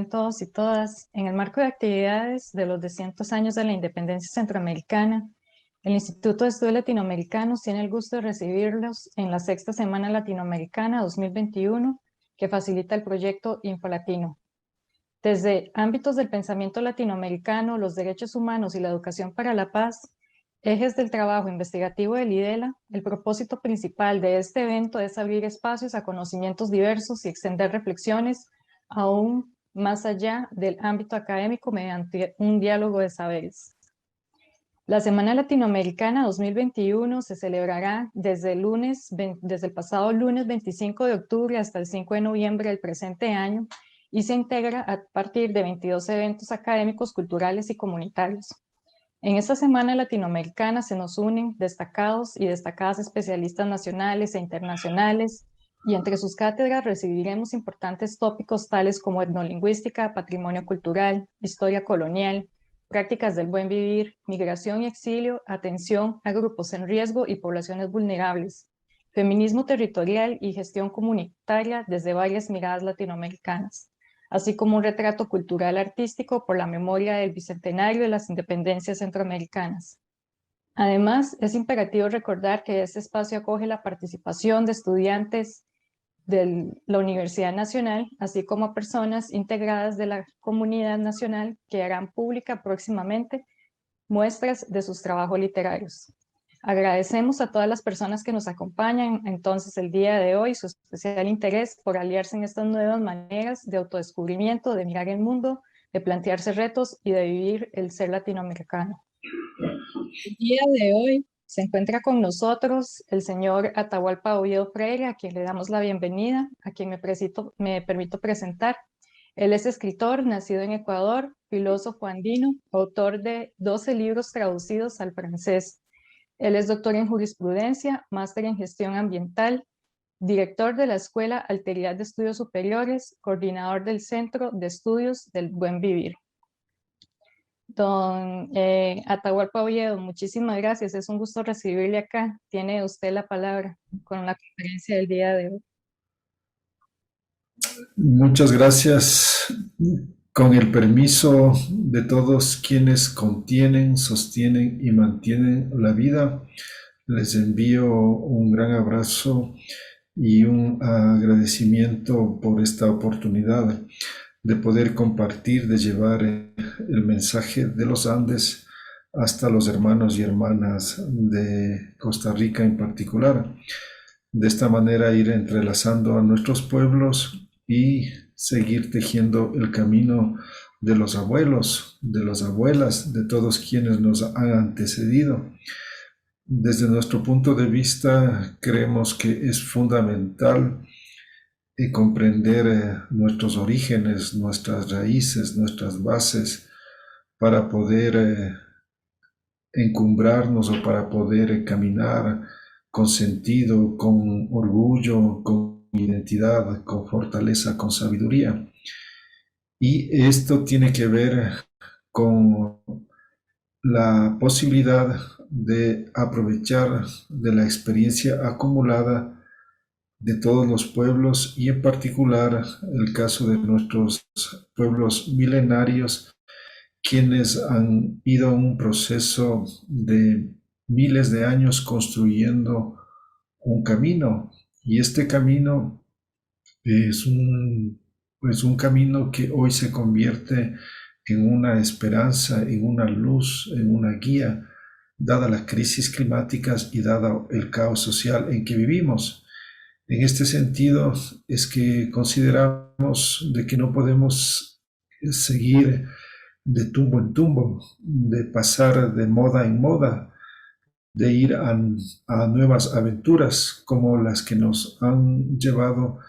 tengan todos y todas. En el marco de actividades de los 200 años de la independencia centroamericana, el Instituto de Estudios Latinoamericanos tiene el gusto de recibirlos en la Sexta Semana Latinoamericana 2021, que facilita el proyecto InfoLatino. Desde ámbitos del pensamiento latinoamericano, los derechos humanos y la educación para la paz, ejes del trabajo investigativo del IDELA, el propósito principal de este evento es abrir espacios a conocimientos diversos y extender reflexiones aún más allá del ámbito académico mediante un diálogo de saberes. La Semana Latinoamericana 2021 se celebrará desde el pasado lunes 25 de octubre hasta el 5 de noviembre del presente año y se integra a partir de 22 eventos académicos, culturales y comunitarios. En esta Semana Latinoamericana se nos unen destacados y destacadas especialistas nacionales e internacionales, y entre sus cátedras recibiremos importantes tópicos tales como etnolingüística, patrimonio cultural, historia colonial, prácticas del buen vivir, migración y exilio, atención a grupos en riesgo y poblaciones vulnerables, feminismo territorial y gestión comunitaria desde varias miradas latinoamericanas, así como un retrato cultural artístico por la memoria del bicentenario de las independencias centroamericanas. Además, es imperativo recordar que este espacio acoge la participación de estudiantes de la Universidad Nacional, así como a personas integradas de la comunidad nacional que harán pública próximamente muestras de sus trabajos literarios. Agradecemos a todas las personas que nos acompañan entonces el día de hoy su especial interés por aliarse en estas nuevas maneras de autodescubrimiento, de mirar el mundo, de plantearse retos y de vivir el ser latinoamericano. El día de hoy se encuentra con nosotros el señor Atahualpa Oviedo Freire, a quien le damos la bienvenida, a quien me permito presentar. Él es escritor, nacido en Ecuador, filósofo andino, autor de 12 libros traducidos al francés. Él es doctor en jurisprudencia, máster en gestión ambiental, director de la Escuela Alteridad de Estudios Superiores, coordinador del Centro de Estudios del Buen Vivir. Don Atahualpa Oviedo, muchísimas gracias. Es un gusto recibirle acá. Tiene usted la palabra con la conferencia del día de hoy. Muchas gracias. Con el permiso de todos quienes contienen, sostienen y mantienen la vida, les envío un gran abrazo y un agradecimiento por esta oportunidad de poder compartir, de llevar el mensaje de los Andes hasta los hermanos y hermanas de Costa Rica en particular. De esta manera ir entrelazando a nuestros pueblos y seguir tejiendo el camino de los abuelos, de las abuelas, de todos quienes nos han antecedido. Desde nuestro punto de vista, creemos que es fundamental comprender nuestros orígenes, nuestras raíces, nuestras bases, para poder encumbrarnos o para poder caminar con sentido, con orgullo, con identidad, con fortaleza, con sabiduría. Y esto tiene que ver con la posibilidad de aprovechar de la experiencia acumulada de todos los pueblos y en particular el caso de nuestros pueblos milenarios, quienes han ido a un proceso de miles de años construyendo un camino, y este camino es un camino que hoy se convierte en una esperanza, en una luz, en una guía, dada las crisis climáticas y dado el caos social en que vivimos. En este sentido es que consideramos de que no podemos seguir de tumbo en tumbo, de pasar de moda en moda, de ir a nuevas aventuras como las que nos han llevado,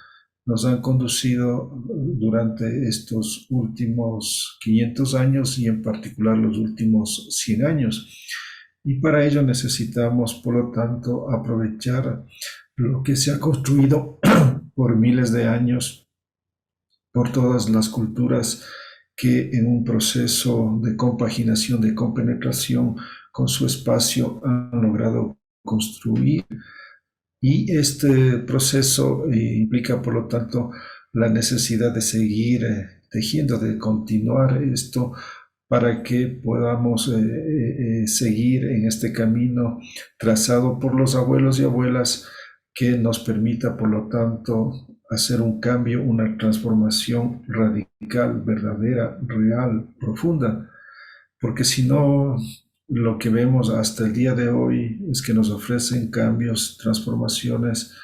nos han conducido durante estos últimos 500 años y en particular los últimos 100 años. Y para ello necesitamos, por lo tanto, aprovechar lo que se ha construido por miles de años, por todas las culturas que en un proceso de compaginación, de compenetración con su espacio han logrado construir. Y este proceso implica, por lo tanto, la necesidad de seguir tejiendo, de continuar esto para que podamos seguir en este camino trazado por los abuelos y abuelas que nos permita, por lo tanto, hacer un cambio, una transformación radical, verdadera, real, profunda, porque si no, lo que vemos hasta el día de hoy es que nos ofrecen cambios, transformaciones,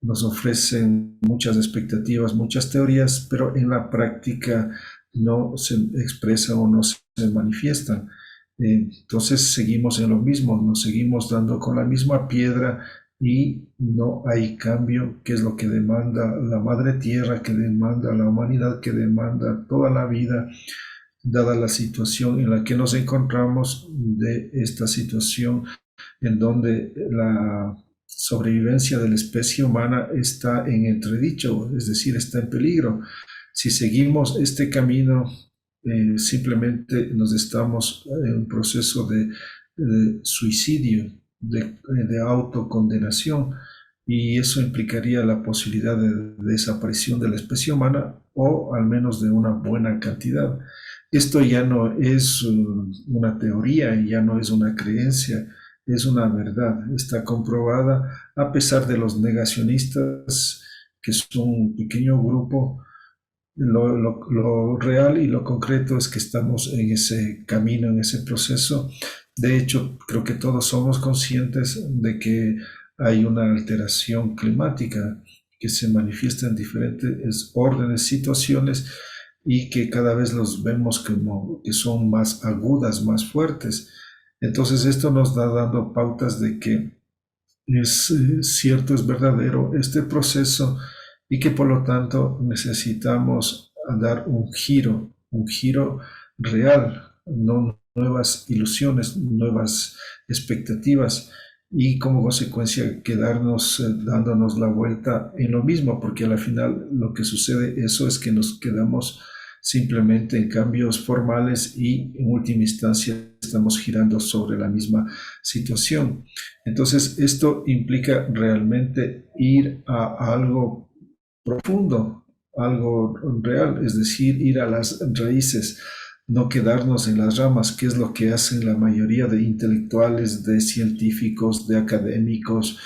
nos ofrecen muchas expectativas, muchas teorías, pero en la práctica no se expresan o no se manifiestan. Entonces seguimos en lo mismo, nos seguimos dando con la misma piedra y no hay cambio, que es lo que demanda la madre tierra, que demanda la humanidad, que demanda toda la vida, dada la situación en la que nos encontramos, de esta situación en donde la sobrevivencia de la especie humana está en entredicho, es decir, está en peligro. Si seguimos este camino, simplemente nos estamos en un proceso de suicidio, de autocondenación, y eso implicaría la posibilidad de desaparición de la especie humana o al menos de una buena cantidad. Esto ya no es una teoría, ya no es una creencia, es una verdad, está comprobada a pesar de los negacionistas, que son un pequeño grupo. Lo real y lo concreto es que estamos en ese camino, en ese proceso. De hecho, creo que todos somos conscientes de que hay una alteración climática que se manifiesta en diferentes órdenes, situaciones, y que cada vez los vemos como que son más agudas, más fuertes. Entonces esto nos da dando pautas de que es cierto, es verdadero este proceso, y que por lo tanto necesitamos dar un giro real, no nuevas ilusiones, nuevas expectativas, y como consecuencia quedarnos dándonos la vuelta en lo mismo, porque al final lo que sucede eso es que nos quedamos simplemente en cambios formales y en última instancia estamos girando sobre la misma situación. Entonces, esto implica realmente ir a algo profundo, algo real, es decir, ir a las raíces, no quedarnos en las ramas, que es lo que hacen la mayoría de intelectuales, de científicos, de académicos,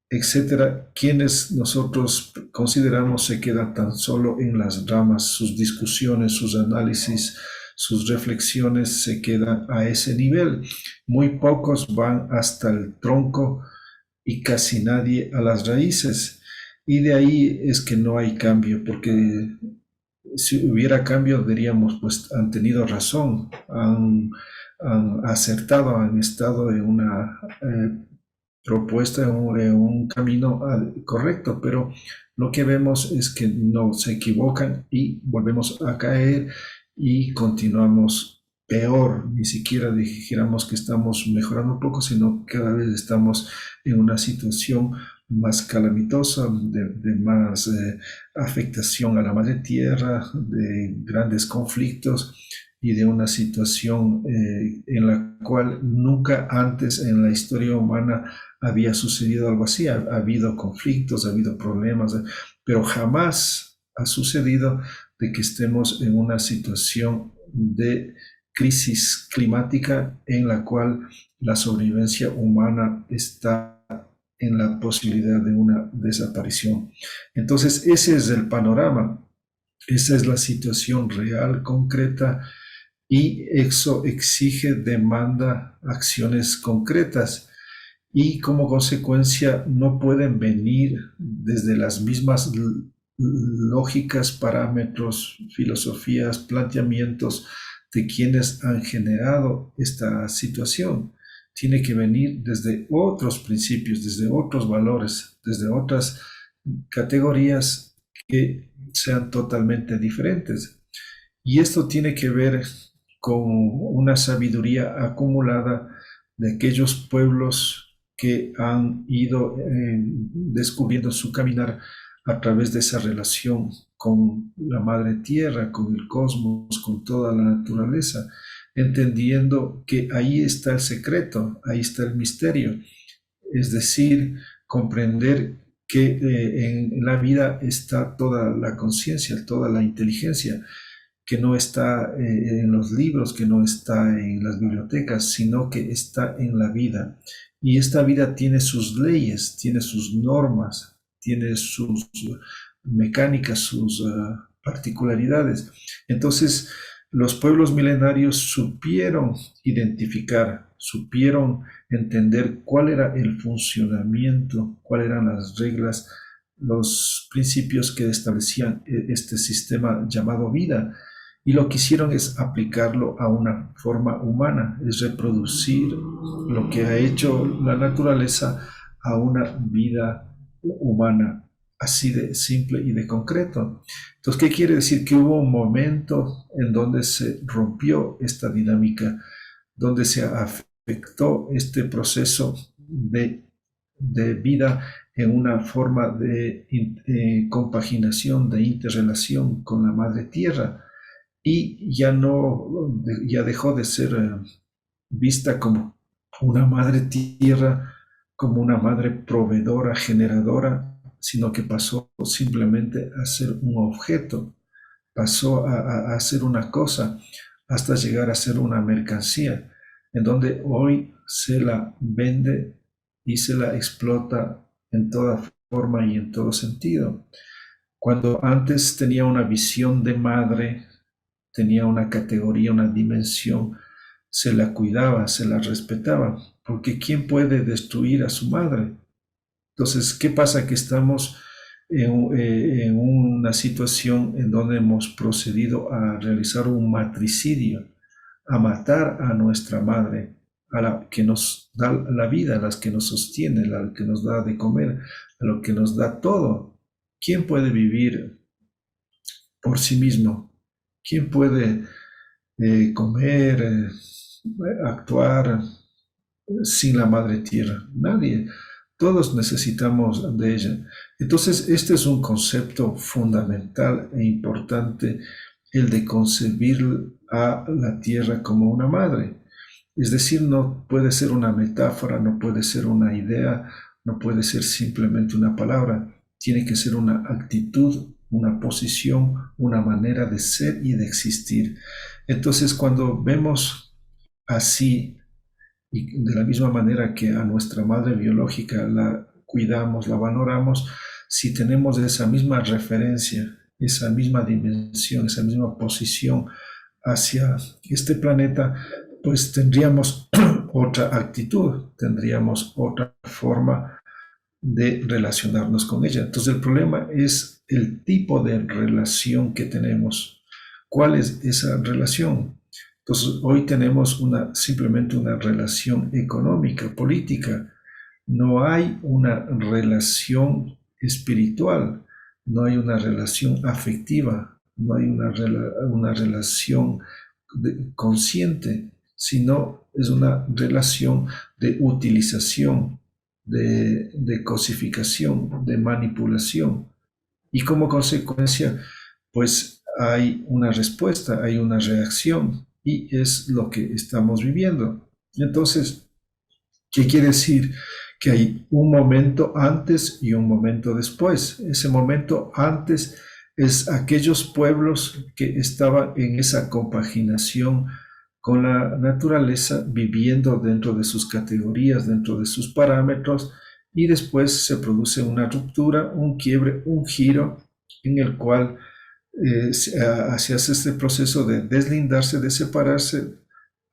etcétera, quienes nosotros consideramos se quedan tan solo en las ramas, sus discusiones, sus análisis, sus reflexiones se quedan a ese nivel. Muy pocos van hasta el tronco y casi nadie a las raíces. Y de ahí es que no hay cambio, porque si hubiera cambio diríamos, pues han tenido razón, han acertado, han estado en una propuesta en un camino correcto, pero lo que vemos es que no se equivocan y volvemos a caer y continuamos peor. Ni siquiera dijéramos que estamos mejorando un poco, sino cada vez estamos en una situación más calamitosa, de más afectación a la madre tierra, de grandes conflictos y de una situación en la cual nunca antes en la historia humana había sucedido algo así. Ha habido conflictos, ha habido problemas, pero jamás ha sucedido de que estemos en una situación de crisis climática en la cual la sobrevivencia humana está en la posibilidad de una desaparición. Entonces, ese es el panorama, esa es la situación real, concreta, y eso exige, demanda acciones concretas, y como consecuencia no pueden venir desde las mismas lógicas, parámetros, filosofías, planteamientos de quienes han generado esta situación. Tiene que venir desde otros principios, desde otros valores, desde otras categorías que sean totalmente diferentes. Y esto tiene que ver con una sabiduría acumulada de aquellos pueblos que han ido descubriendo su caminar a través de esa relación con la madre tierra, con el cosmos, con toda la naturaleza, entendiendo que ahí está el secreto, ahí está el misterio, es decir, comprender que en la vida está toda la conciencia, toda la inteligencia, que no está en los libros, que no está en las bibliotecas, sino que está en la vida. Y esta vida tiene sus leyes, tiene sus normas, tiene sus mecánicas, sus particularidades. Entonces, los pueblos milenarios supieron identificar, supieron entender cuál era el funcionamiento, cuáles eran las reglas, los principios que establecían este sistema llamado vida, y lo que hicieron es aplicarlo a una forma humana, es reproducir lo que ha hecho la naturaleza a una vida humana, así de simple y de concreto. Entonces, ¿qué quiere decir? Que hubo un momento en donde se rompió esta dinámica, donde se afectó este proceso de vida en una forma de compaginación, de interrelación con la madre tierra, y ya no, ya dejó de ser vista como una madre tierra, como una madre proveedora, generadora, sino que pasó simplemente a ser un objeto, pasó a ser una cosa, hasta llegar a ser una mercancía, en donde hoy se la vende y se la explota en toda forma y en todo sentido. Cuando antes tenía una visión de madre, tenía una categoría, una dimensión, se la cuidaba, se la respetaba, porque ¿quién puede destruir a su madre? Entonces, ¿qué pasa? Que estamos en una situación en donde hemos procedido a realizar un matricidio, a matar a nuestra madre, a la que nos da la vida, a la que nos sostiene, a la que nos da de comer, a lo que nos da todo. ¿Quién puede vivir por sí mismo? ¿Quién puede comer, actuar sin la madre tierra? Nadie. Todos necesitamos de ella. Entonces, este es un concepto fundamental e importante, el de concebir a la tierra como una madre. Es decir, no puede ser una metáfora, no puede ser una idea, no puede ser simplemente una palabra. Tiene que ser una actitud, una posición, una manera de ser y de existir. Entonces, cuando vemos así, y de la misma manera que a nuestra madre biológica la cuidamos, la valoramos, si tenemos esa misma referencia, esa misma dimensión, esa misma posición hacia este planeta, pues tendríamos otra actitud, tendríamos otra forma de relacionarnos con ella. Entonces el problema es el tipo de relación que tenemos. ¿Cuál es esa relación? Entonces hoy tenemos simplemente una relación económica, política. No hay una relación espiritual, no hay una relación afectiva, no hay una relación consciente, sino es una relación de utilización, de cosificación, de manipulación. Y como consecuencia, pues hay una respuesta, hay una reacción, y es lo que estamos viviendo. Entonces, ¿qué quiere decir? Que hay un momento antes y un momento después. Ese momento antes es aquellos pueblos que estaban en esa compaginación con la naturaleza, viviendo dentro de sus categorías, dentro de sus parámetros, y después se produce una ruptura, un quiebre, un giro en el cual se hace este proceso de deslindarse, de separarse,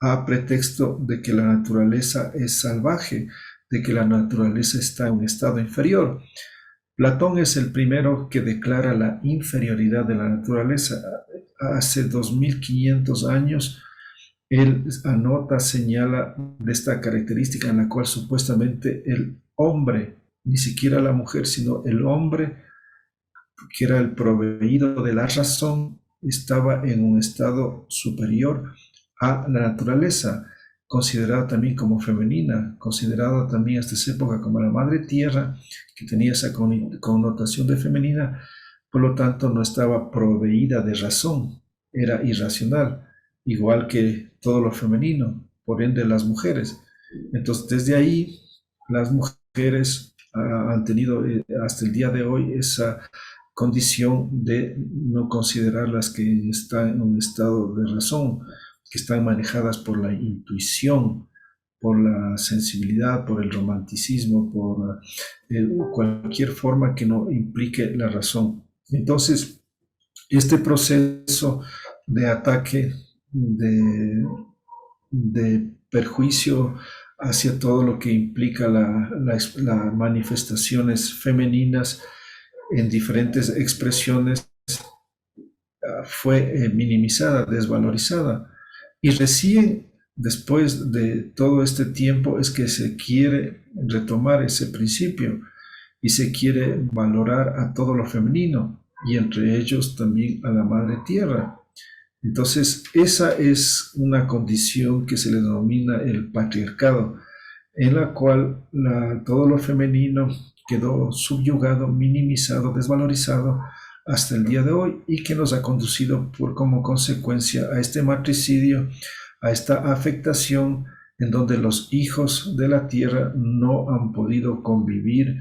a pretexto de que la naturaleza es salvaje, de que la naturaleza está en un estado inferior. Platón es el primero que declara la inferioridad de la naturaleza. Hace 2500 años, él anota, señala de esta característica en la cual supuestamente el hombre, ni siquiera la mujer, sino el hombre, que era el proveído de la razón, estaba en un estado superior a la naturaleza, considerada también como femenina, considerada también hasta esa época como la madre tierra, que tenía esa connotación de femenina, por lo tanto no estaba proveída de razón, era irracional, igual que todo lo femenino, por ende las mujeres. Entonces desde ahí las mujeres han tenido hasta el día de hoy esa condición de no considerarlas que están en un estado de razón, que están manejadas por la intuición, por la sensibilidad, por el romanticismo, por cualquier forma que no implique la razón. Entonces, este proceso de ataque, de perjuicio hacia todo lo que implica las manifestaciones femeninas en diferentes expresiones, fue minimizada, desvalorizada. Y recién después de todo este tiempo es que se quiere retomar ese principio y se quiere valorar a todo lo femenino y entre ellos también a la madre tierra. Entonces, esa es una condición que se le denomina el patriarcado, en la cual todo lo femenino quedó subyugado, minimizado, desvalorizado hasta el día de hoy y que nos ha conducido como consecuencia a este matricidio, a esta afectación en donde los hijos de la tierra no han podido convivir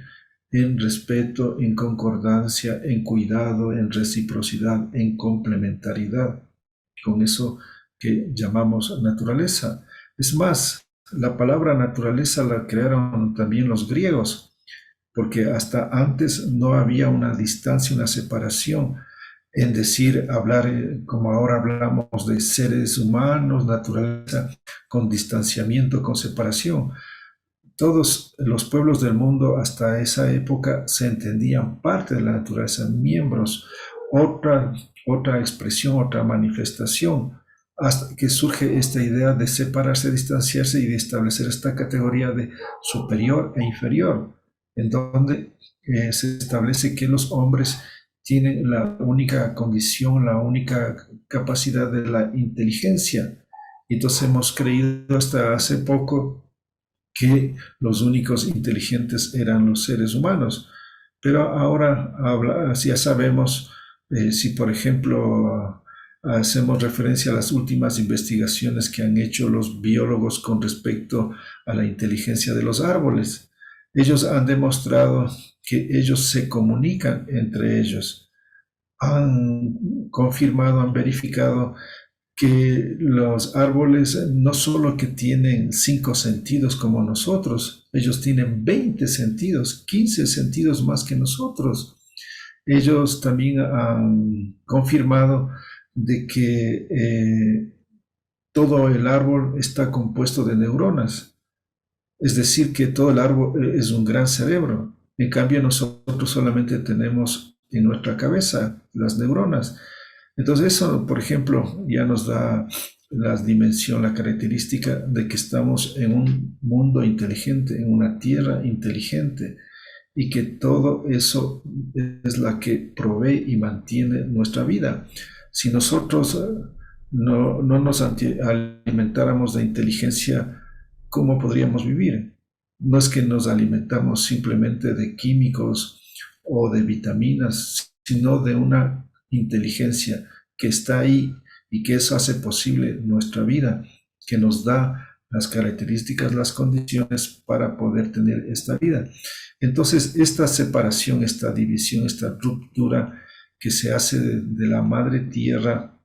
en respeto, en concordancia, en cuidado, en reciprocidad, en complementariedad, con eso que llamamos naturaleza. Es más, la palabra naturaleza la crearon también los griegos, porque hasta antes no había una distancia, una separación en decir, hablar como ahora hablamos de seres humanos, naturaleza, con distanciamiento, con separación. Todos los pueblos del mundo hasta esa época se entendían parte de la naturaleza, miembros, otra expresión, otra manifestación, hasta que surge esta idea de separarse, distanciarse y de establecer esta categoría de superior e inferior, en donde se establece que los hombres tienen la única condición, la única capacidad de la inteligencia. Entonces hemos creído hasta hace poco que los únicos inteligentes eran los seres humanos. Pero ahora ya sabemos, si por ejemplo hacemos referencia a las últimas investigaciones que han hecho los biólogos con respecto a la inteligencia de los árboles, ellos han demostrado que ellos se comunican entre ellos. Han confirmado, han verificado que los árboles no solo que tienen 5 sentidos como nosotros, ellos tienen 20 sentidos, 15 sentidos más que nosotros. Ellos también han confirmado de que todo el árbol está compuesto de neuronas, es decir, que todo el árbol es un gran cerebro. En cambio, nosotros solamente tenemos en nuestra cabeza las neuronas. Entonces eso, por ejemplo, ya nos da la dimensión, la característica de que estamos en un mundo inteligente, en una tierra inteligente, y que todo eso es la que provee y mantiene nuestra vida. Si nosotros no nos alimentáramos de inteligencia, ¿cómo podríamos vivir? No es que nos alimentamos simplemente de químicos o de vitaminas, sino de una inteligencia que está ahí y que eso hace posible nuestra vida, que nos da las características, las condiciones para poder tener esta vida. Entonces, esta separación, esta división, esta ruptura que se hace de la madre tierra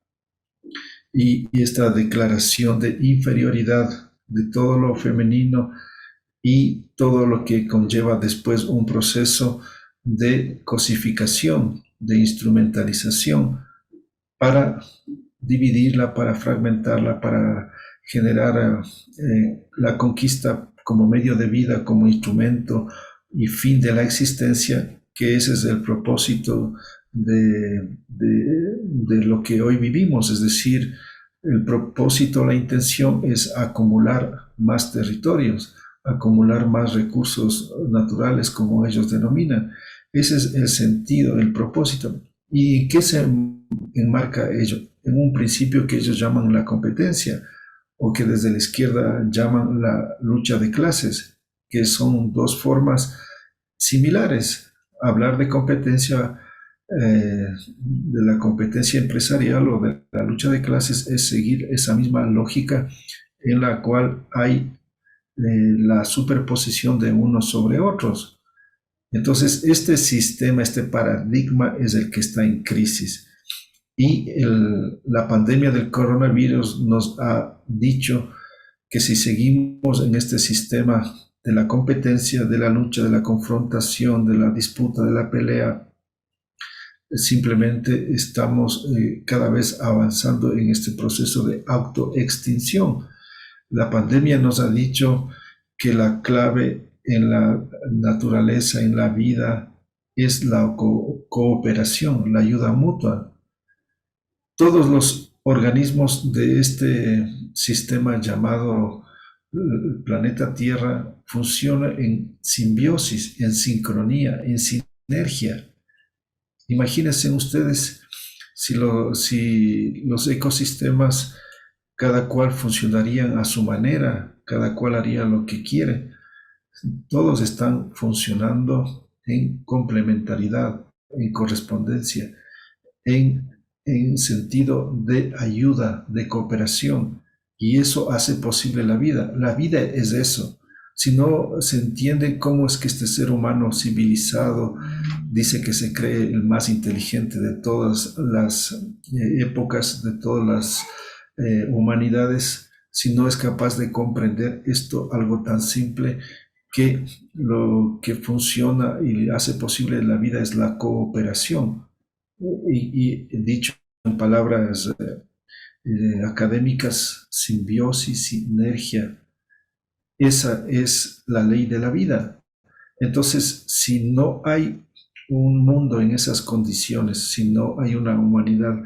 y esta declaración de inferioridad de todo lo femenino y todo lo que conlleva después un proceso de cosificación, de instrumentalización, para dividirla, para fragmentarla, para generar la conquista como medio de vida, como instrumento y fin de la existencia, que ese es el propósito de lo que hoy vivimos, es decir, el propósito, la intención es acumular más territorios, acumular más recursos naturales, como ellos denominan. Ese es el sentido, el propósito. ¿Y qué se enmarca ello? En un principio que ellos llaman la competencia, o que desde la izquierda llaman la lucha de clases, que son dos formas similares. Hablar de competencia, de la competencia empresarial o de la lucha de clases, es seguir esa misma lógica en la cual hay la superposición de unos sobre otros. Entonces, este sistema, este paradigma es el que está en crisis. Y la pandemia del coronavirus nos ha dicho que si seguimos en este sistema de la competencia, de la lucha, de la confrontación, de la disputa, de la pelea, simplemente estamos cada vez avanzando en este proceso de autoextinción. La pandemia nos ha dicho que la clave en la naturaleza, en la vida, es la cooperación, la ayuda mutua. Todos los organismos de este sistema llamado planeta Tierra funcionan en simbiosis, en sincronía, en sinergia. Imagínense ustedes si los ecosistemas cada cual funcionarían a su manera, cada cual haría lo que quiere. Todos están funcionando en complementariedad, en correspondencia, en sentido de ayuda, de cooperación. Y eso hace posible la vida. La vida es eso. Si no se entiende cómo es que este ser humano civilizado dice que se cree el más inteligente de todas las épocas, de todas las humanidades, si no es capaz de comprender esto, algo tan simple que lo que funciona y hace posible la vida es la cooperación. Y dicho en palabras académicas, simbiosis, sinergia, esa es la ley de la vida. Entonces, si no hay un mundo en esas condiciones, si no hay una humanidad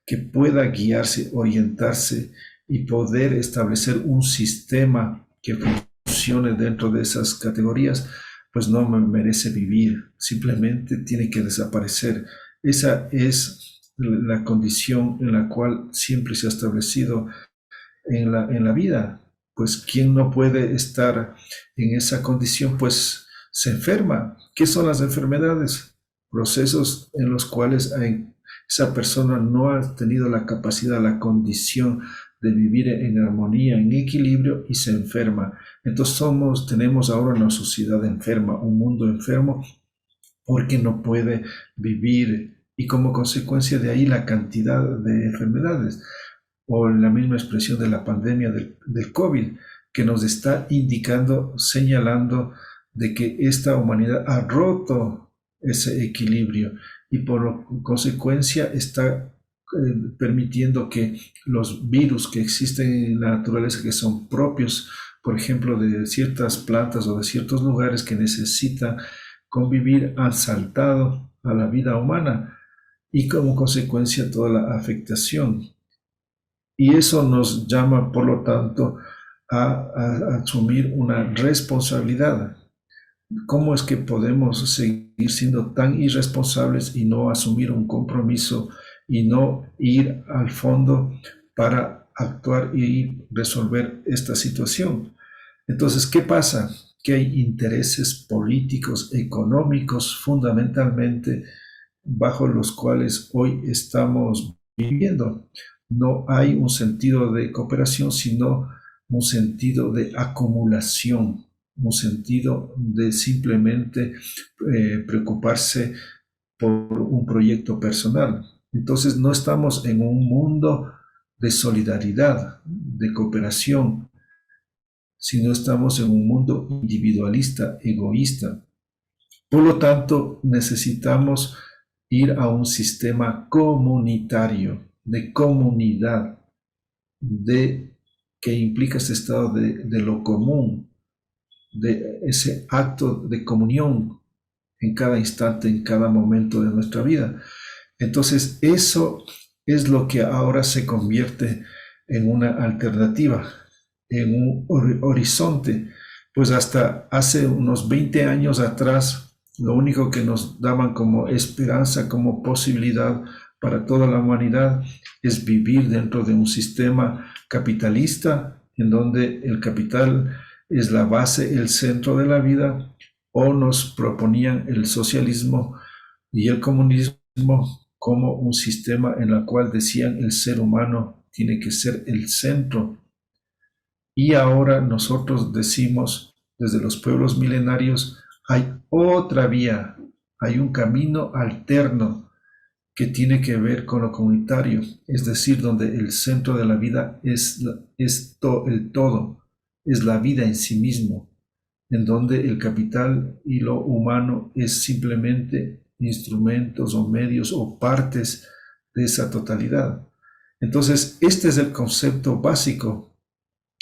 que pueda guiarse, orientarse y poder establecer un sistema que funcione dentro de esas categorías, pues no merece vivir, simplemente tiene que desaparecer. Esa es la condición en la cual siempre se ha establecido en la vida. Pues quien no puede estar en esa condición, pues se enferma. ¿Qué son las enfermedades? Procesos en los cuales esa persona no ha tenido la capacidad, la condición de vivir en armonía, en equilibrio y se enferma. Entonces tenemos ahora una sociedad enferma, un mundo enfermo porque no puede vivir y como consecuencia de ahí la cantidad de enfermedades o la misma expresión de la pandemia del COVID que nos está indicando, señalando de que esta humanidad ha roto ese equilibrio y por consecuencia está permitiendo que los virus que existen en la naturaleza, que son propios, por ejemplo, de ciertas plantas o de ciertos lugares que necesitan convivir, han saltado a la vida humana y como consecuencia toda la afectación. Y eso nos llama, por lo tanto, a asumir una responsabilidad. ¿Cómo es que podemos seguir siendo tan irresponsables y no asumir un compromiso y no ir al fondo para actuar y resolver esta situación? Entonces, ¿qué pasa? Que hay intereses políticos, económicos, fundamentalmente, bajo los cuales hoy estamos viviendo. No hay un sentido de cooperación, sino un sentido de acumulación, un sentido de simplemente preocuparse por un proyecto personal. Entonces no estamos en un mundo de solidaridad, de cooperación, sino estamos en un mundo individualista, egoísta. Por lo tanto, necesitamos ir a un sistema comunitario, de comunidad, que implica este estado de lo común, de ese acto de comunión en cada instante, en cada momento de nuestra vida. Entonces, eso es lo que ahora se convierte en una alternativa, en un horizonte. Pues hasta hace unos 20 años atrás, lo único que nos daban como esperanza, como posibilidad para toda la humanidad es vivir dentro de un sistema capitalista en donde el capital es la base, el centro de la vida, o nos proponían el socialismo y el comunismo como un sistema en el cual decían el ser humano tiene que ser el centro. Y ahora nosotros decimos desde los pueblos milenarios Hay otra vía, hay un camino alterno que tiene que ver con lo comunitario, es decir, donde el centro de la vida el todo, es la vida en sí mismo, en donde el capital y lo humano es simplemente instrumentos o medios o partes de esa totalidad. Entonces, este es el concepto básico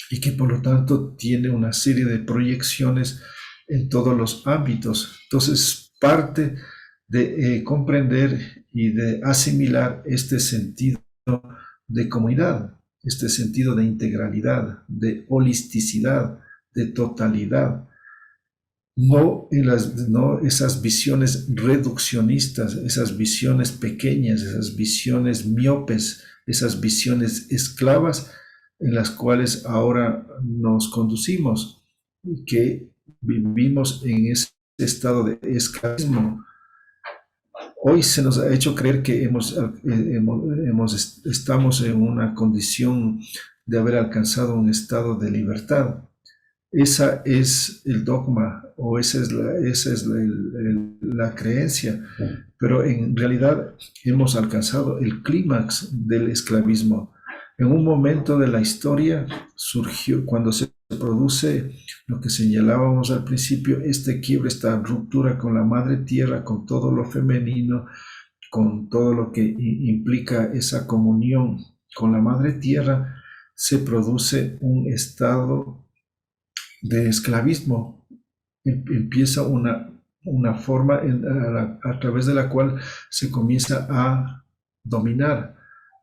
y que por lo tanto tiene una serie de proyecciones en todos los ámbitos. Entonces, parte de comprender y de asimilar este sentido de comunidad, este sentido de integralidad, de holisticidad, de totalidad, no esas visiones reduccionistas, esas visiones pequeñas, esas visiones miopes, esas visiones esclavas en las cuales ahora nos conducimos y que vivimos en ese estado de esclavismo. Hoy se nos ha hecho creer que estamos en una condición de haber alcanzado un estado de libertad. Esa es el dogma o esa es la creencia, pero en realidad hemos alcanzado el clímax del esclavismo. En un momento de la historia surgió, cuando se produce lo que señalábamos al principio, este quiebre, esta ruptura con la madre tierra, con todo lo femenino, con todo lo que implica esa comunión con la madre tierra, se produce un estado de esclavismo. Empieza una forma a través de la cual se comienza a dominar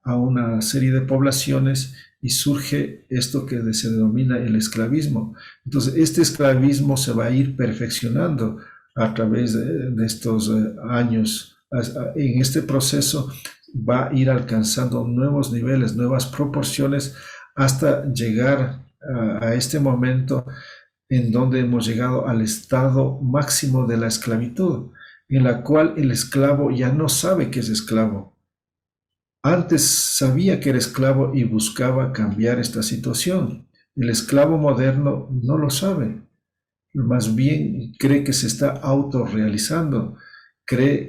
a una serie de poblaciones y surge esto que se denomina el esclavismo. Entonces, este esclavismo se va a ir perfeccionando a través de estos años. En este proceso va a ir alcanzando nuevos niveles, nuevas proporciones, hasta llegar a este momento en donde hemos llegado al estado máximo de la esclavitud, en la cual el esclavo ya no sabe que es esclavo. Antes sabía que era esclavo y buscaba cambiar esta situación. El esclavo moderno no lo sabe. Más bien cree que se está autorrealizando.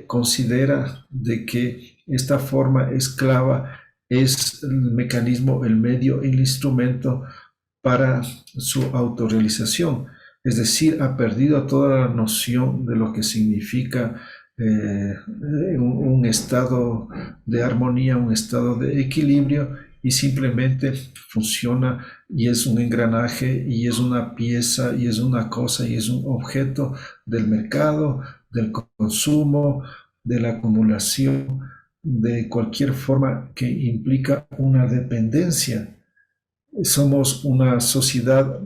Considera de que esta forma esclava es el mecanismo, el medio, el instrumento para su autorrealización. Es decir, ha perdido toda la noción de lo que significa un estado de armonía, un estado de equilibrio, y simplemente funciona y es un engranaje y es una pieza y es una cosa y es un objeto del mercado, del consumo, de la acumulación, de cualquier forma que implica una dependencia. Somos una sociedad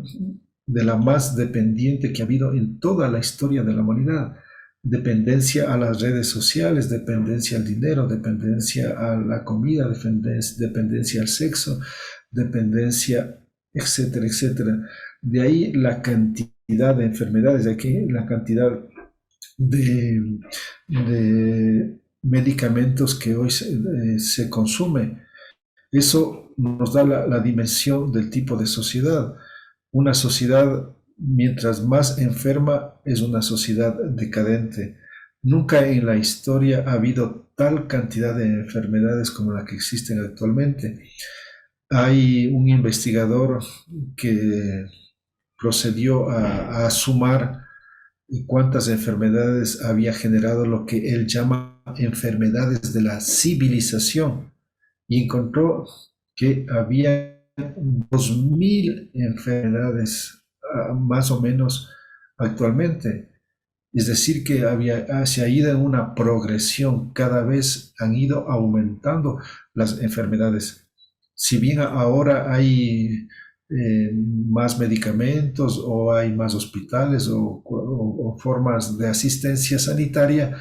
de la más dependiente que ha habido en toda la historia de la humanidad. Dependencia a las redes sociales, dependencia al dinero, dependencia a la comida, dependencia al sexo, dependencia, etcétera, etcétera. De ahí la cantidad de enfermedades, de aquí la cantidad de medicamentos que hoy se consume. Eso nos da la dimensión del tipo de sociedad. Una sociedad, mientras más enferma, es una sociedad decadente. Nunca en la historia ha habido tal cantidad de enfermedades como la que existen actualmente. Hay un investigador que procedió a sumar cuántas enfermedades había generado lo que él llama enfermedades de la civilización, y encontró que había 2000 enfermedades más o menos actualmente. Es decir, que se ha ido en una progresión, cada vez han ido aumentando las enfermedades. Si bien ahora hay más medicamentos o hay más hospitales o formas de asistencia sanitaria,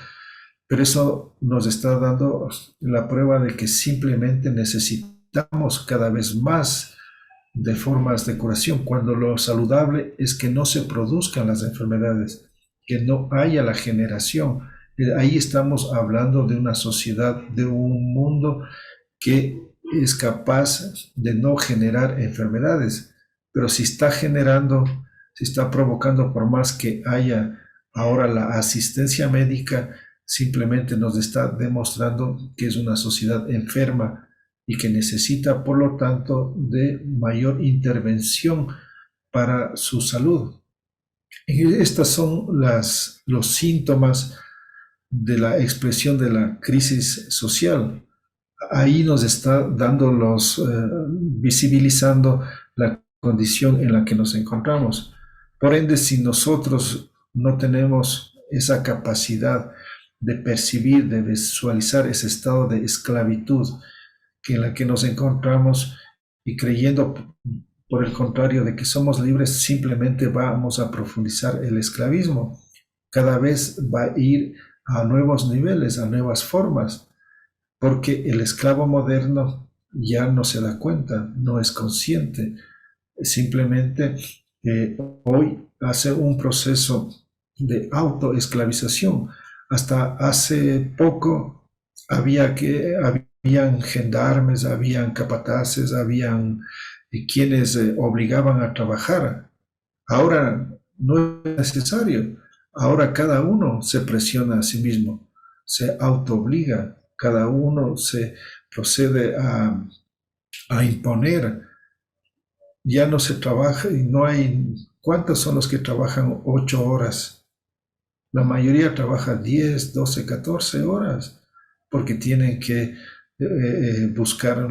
pero eso nos está dando la prueba de que simplemente necesitamos cada vez más de formas de curación, cuando lo saludable es que no se produzcan las enfermedades, que no haya la generación. Ahí estamos hablando de una sociedad, de un mundo que es capaz de no generar enfermedades, pero si está generando, si está provocando, por más que haya Ahora la asistencia médica simplemente nos está demostrando que es una sociedad enferma y que necesita, por lo tanto, de mayor intervención para su salud. Y estas son los síntomas de la expresión de la crisis social. Ahí nos está visibilizando la condición en la que nos encontramos. Por ende, si nosotros no tenemos esa capacidad de percibir, de visualizar ese estado de esclavitud en la que nos encontramos y creyendo, por el contrario, de que somos libres, simplemente vamos a profundizar el esclavismo. Cada vez va a ir a nuevos niveles, a nuevas formas, porque el esclavo moderno ya no se da cuenta, no es consciente, simplemente hoy hace un proceso de autoesclavización. Hasta hace poco habían gendarmes, habían capataces, habían quienes obligaban a trabajar. Ahora no es necesario. Ahora cada uno se presiona a sí mismo, se autoobliga, cada uno se procede a imponer. Ya no se trabaja y no hay. ¿Cuántos son los que trabajan 8 horas? La mayoría trabaja 10, 12, 14 horas porque tienen que buscar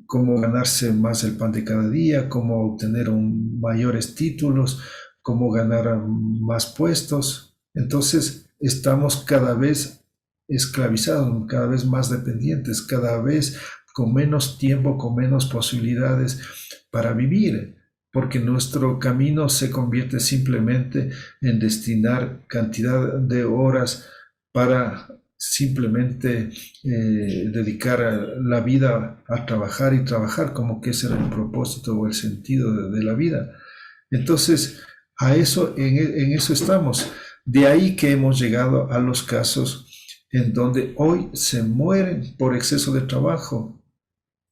cómo ganarse más el pan de cada día, cómo obtener mayores títulos, cómo ganar más puestos. Entonces estamos cada vez esclavizados, cada vez más dependientes, cada vez con menos tiempo, con menos posibilidades para vivir, porque nuestro camino se convierte simplemente en destinar cantidad de horas para simplemente dedicar la vida a trabajar y trabajar, como que ese era el propósito o el sentido de la vida. Entonces, en eso estamos. De ahí que hemos llegado a los casos en donde hoy se mueren por exceso de trabajo.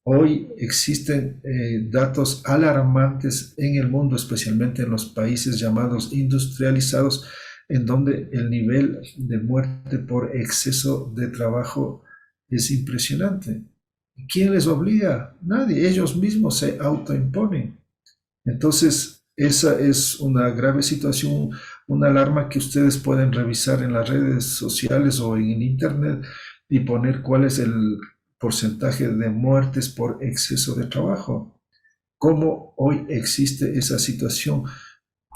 Hoy existen datos alarmantes en el mundo, especialmente en los países llamados industrializados, en donde el nivel de muerte por exceso de trabajo es impresionante. ¿Quién les obliga? Nadie, ellos mismos se autoimponen. Entonces, esa es una grave situación, una alarma que ustedes pueden revisar en las redes sociales o en internet y poner cuál es el porcentaje de muertes por exceso de trabajo. ¿Cómo hoy existe esa situación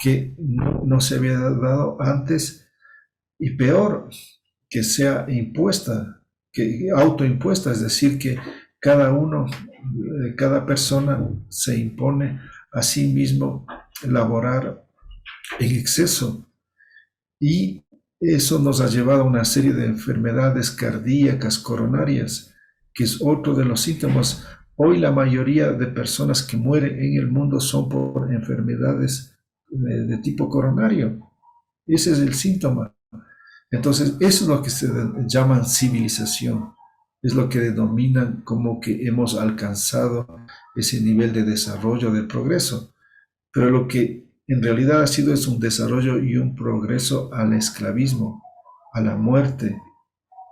que no se había dado antes? Y peor, que sea impuesta, que autoimpuesta, es decir, que cada persona se impone a sí mismo laborar en exceso. Y eso nos ha llevado a una serie de enfermedades cardíacas coronarias, que es otro de los síntomas. Hoy la mayoría de personas que mueren en el mundo son por enfermedades de tipo coronario. Ese es el síntoma. Entonces, eso es lo que se llama civilización. Es lo que denominan como que hemos alcanzado ese nivel de desarrollo, de progreso. Pero lo que en realidad ha sido es un desarrollo y un progreso al esclavismo, a la muerte,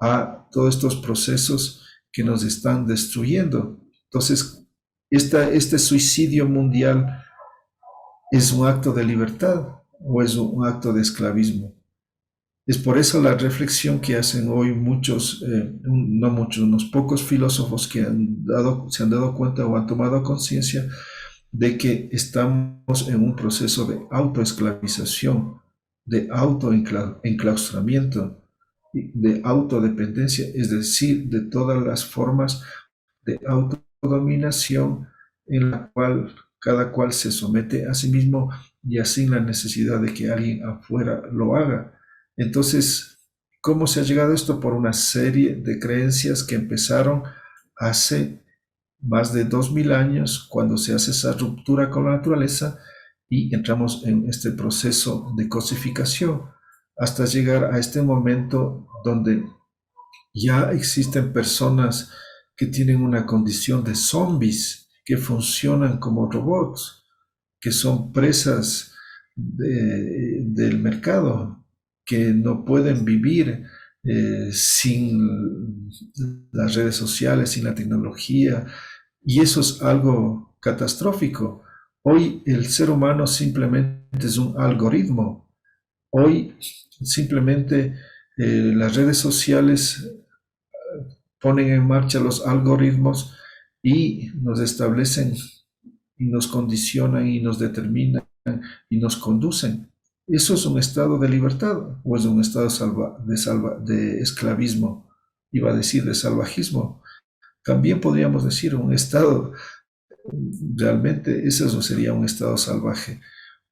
a todos estos procesos que nos están destruyendo. Entonces, este suicidio mundial es un acto de libertad o es un acto de esclavismo. Es por eso la reflexión que hacen hoy no muchos, unos pocos filósofos que se han dado cuenta o han tomado conciencia de que estamos en un proceso de autoesclavización, de autoenclaustramiento, de autodependencia, es decir, de todas las formas de autodominación en la cual cada cual se somete a sí mismo y sin la necesidad de que alguien afuera lo haga. Entonces, ¿cómo se ha llegado a esto? Por una serie de creencias que empezaron hace más de 2000 años, cuando se hace esa ruptura con la naturaleza y entramos en este proceso de cosificación, hasta llegar a este momento donde ya existen personas que tienen una condición de zombies, que funcionan como robots, que son presas del mercado. que no pueden vivir sin las redes sociales, sin la tecnología, y eso es algo catastrófico. Hoy el ser humano simplemente es un algoritmo. Hoy simplemente las redes sociales ponen en marcha los algoritmos y nos establecen y nos condicionan y nos determinan y nos conducen. ¿Eso es un estado de libertad o es un estado de esclavismo? Iba a decir de salvajismo. También podríamos decir un estado, realmente eso no sería un estado salvaje.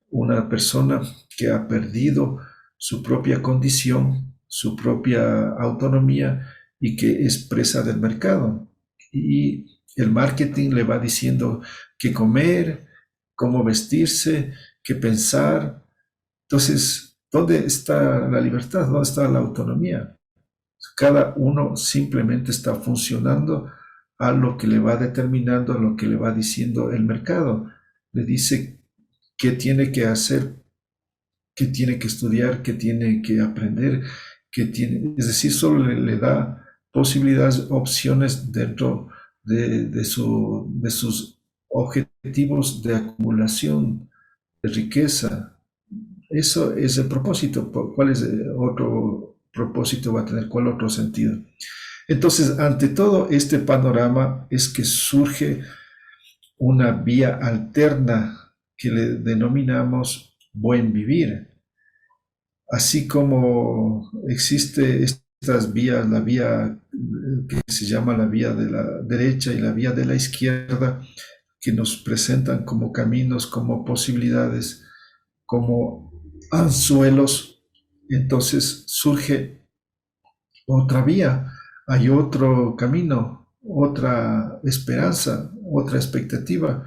Una persona que ha perdido su propia condición, su propia autonomía y que es presa del mercado. Y el marketing le va diciendo qué comer, cómo vestirse, qué pensar. Entonces, ¿dónde está la libertad? ¿Dónde está la autonomía? Cada uno simplemente está funcionando a lo que le va determinando, a lo que le va diciendo el mercado. Le dice qué tiene que hacer, qué tiene que estudiar, qué tiene que aprender, es decir, solo le da posibilidades, opciones dentro de sus objetivos de acumulación de riqueza. Eso es el propósito. ¿Cuál es otro propósito va a tener? ¿Cuál otro sentido? Entonces, ante todo este panorama es que surge una vía alterna que le denominamos buen vivir. Así como existe estas vías, la vía que se llama la vía de la derecha y la vía de la izquierda, que nos presentan como caminos, como posibilidades, como anzuelos, entonces surge otra vía, hay otro camino, otra esperanza, otra expectativa.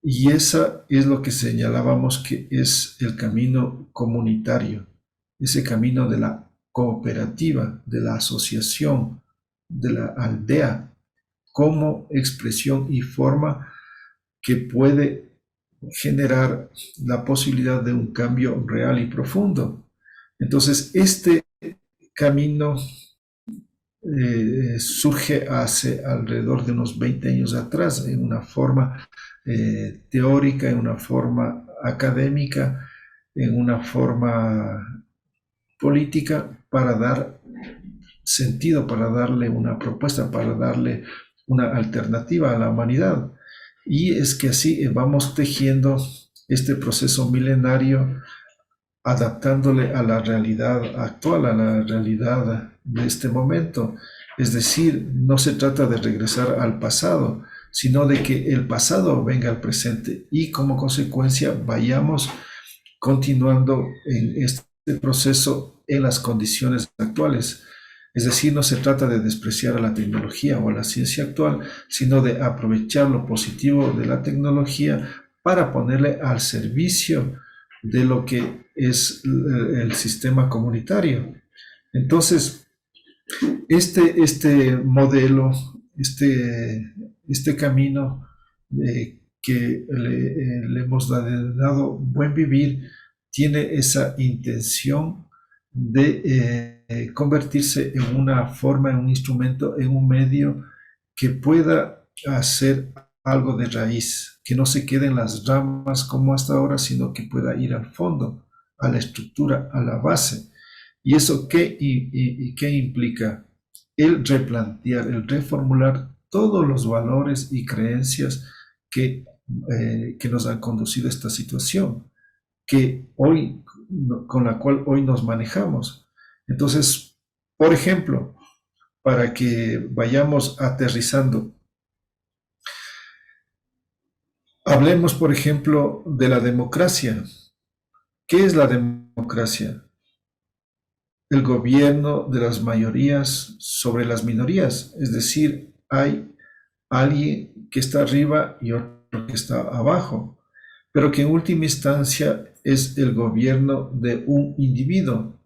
Y esa es lo que señalábamos que es el camino comunitario, ese camino de la cooperativa, de la asociación, de la aldea, como expresión y forma que puede generar la posibilidad de un cambio real y profundo. Entonces, este camino surge hace alrededor de unos 20 años atrás en una forma teórica, en una forma académica, en una forma política para dar sentido, para darle una propuesta, para darle una alternativa a la humanidad. Y es que así vamos tejiendo este proceso milenario, adaptándole a la realidad actual, a la realidad de este momento. Es decir, no se trata de regresar al pasado, sino de que el pasado venga al presente y como consecuencia vayamos continuando en este proceso en las condiciones actuales. Es decir, no se trata de despreciar a la tecnología o a la ciencia actual, sino de aprovechar lo positivo de la tecnología para ponerle al servicio de lo que es el sistema comunitario. Entonces, este modelo, este camino que le hemos dado buen vivir, tiene esa intención de convertirse en una forma, en un instrumento, en un medio que pueda hacer algo de raíz, que no se quede en las ramas como hasta ahora, sino que pueda ir al fondo, a la estructura, a la base. ¿Y eso qué implica? El replantear, el reformular todos los valores y creencias que nos han conducido a esta situación, que hoy, con la cual hoy nos manejamos. Entonces, por ejemplo, para que vayamos aterrizando, hablemos, por ejemplo, de la democracia. ¿Qué es la democracia? El gobierno de las mayorías sobre las minorías, es decir, hay alguien que está arriba y otro que está abajo, pero que en última instancia es el gobierno de un individuo.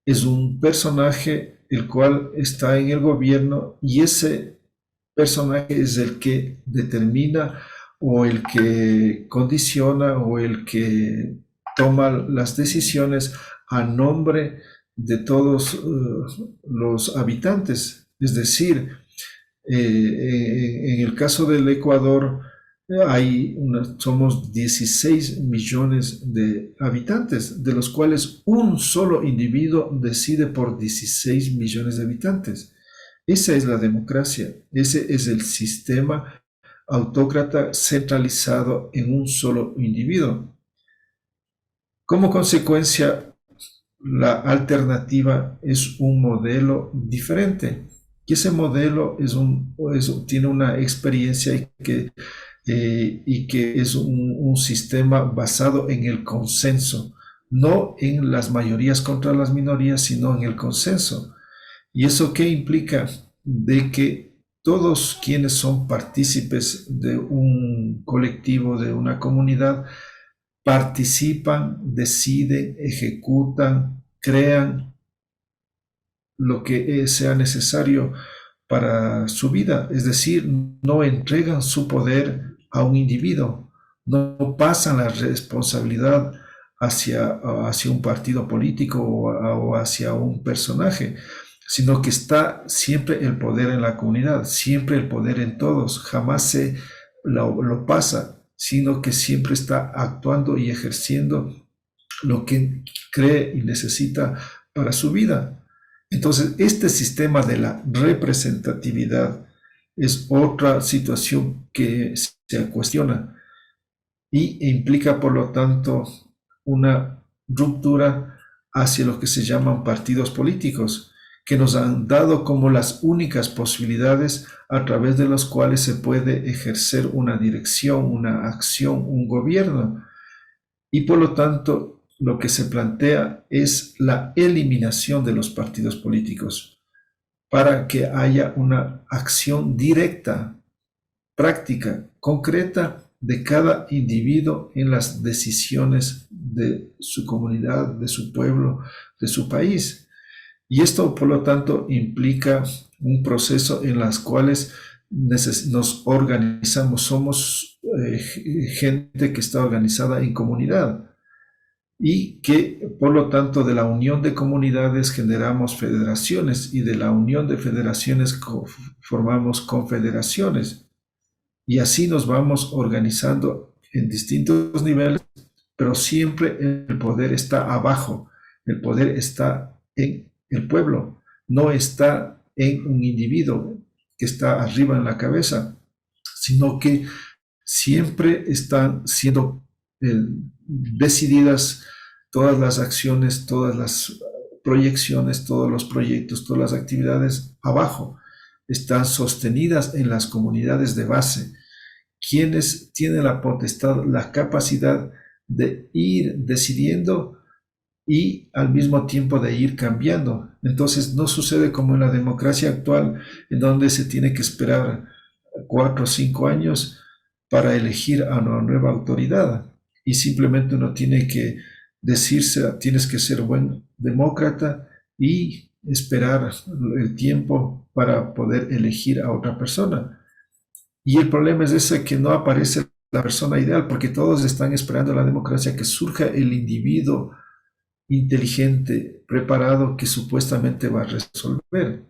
Es un personaje el cual está en el gobierno y ese personaje es el que determina o el que condiciona o el que toma las decisiones a nombre de todos los habitantes. Es decir, en el caso del Ecuador, somos 16 millones de habitantes, de los cuales un solo individuo decide por 16 millones de habitantes. Esa es la democracia, ese es el sistema autócrata centralizado en un solo individuo. Como consecuencia, la alternativa es un modelo diferente. Y ese modelo tiene una experiencia y que es un sistema basado en el consenso, no en las mayorías contra las minorías, sino en el consenso. ¿Y eso qué implica? De que todos quienes son partícipes de un colectivo, de una comunidad, participan, deciden, ejecutan, crean lo que sea necesario para su vida. Es decir, no entregan su poder a un individuo, no pasan la responsabilidad hacia un partido político o hacia un personaje, sino que está siempre el poder en la comunidad, siempre el poder en todos, jamás lo pasa, sino que siempre está actuando y ejerciendo lo que cree y necesita para su vida. Entonces, este sistema de la representatividad es otra situación que se cuestiona y implica, por lo tanto, una ruptura hacia lo que se llaman partidos políticos, que nos han dado como las únicas posibilidades a través de los cuales se puede ejercer una dirección, una acción, un gobierno. Y por lo tanto, lo que se plantea es la eliminación de los partidos políticos para que haya una acción directa, práctica, concreta de cada individuo en las decisiones de su comunidad, de su pueblo, de su país. Y esto, por lo tanto, implica un proceso en las cuales nos organizamos, somos gente que está organizada en comunidad y que, por lo tanto, de la unión de comunidades generamos federaciones y de la unión de federaciones formamos confederaciones. Y así nos vamos organizando en distintos niveles, pero siempre el poder está abajo, el poder está en el pueblo, no está en un individuo que está arriba en la cabeza, sino que siempre están siendo decididas todas las acciones, todas las proyecciones, todos los proyectos, todas las actividades abajo. Están sostenidas en las comunidades de base, quienes tienen la potestad, la capacidad de ir decidiendo y al mismo tiempo de ir cambiando. Entonces no sucede como en la democracia actual, en donde se tiene que esperar 4 o 5 años para elegir a una nueva autoridad y simplemente uno tiene que decirse, tienes que ser buen demócrata y esperar el tiempo para poder elegir a otra persona. Y el problema es ese, que no aparece la persona ideal, porque todos están esperando la democracia, que surja el individuo inteligente, preparado, que supuestamente va a resolver.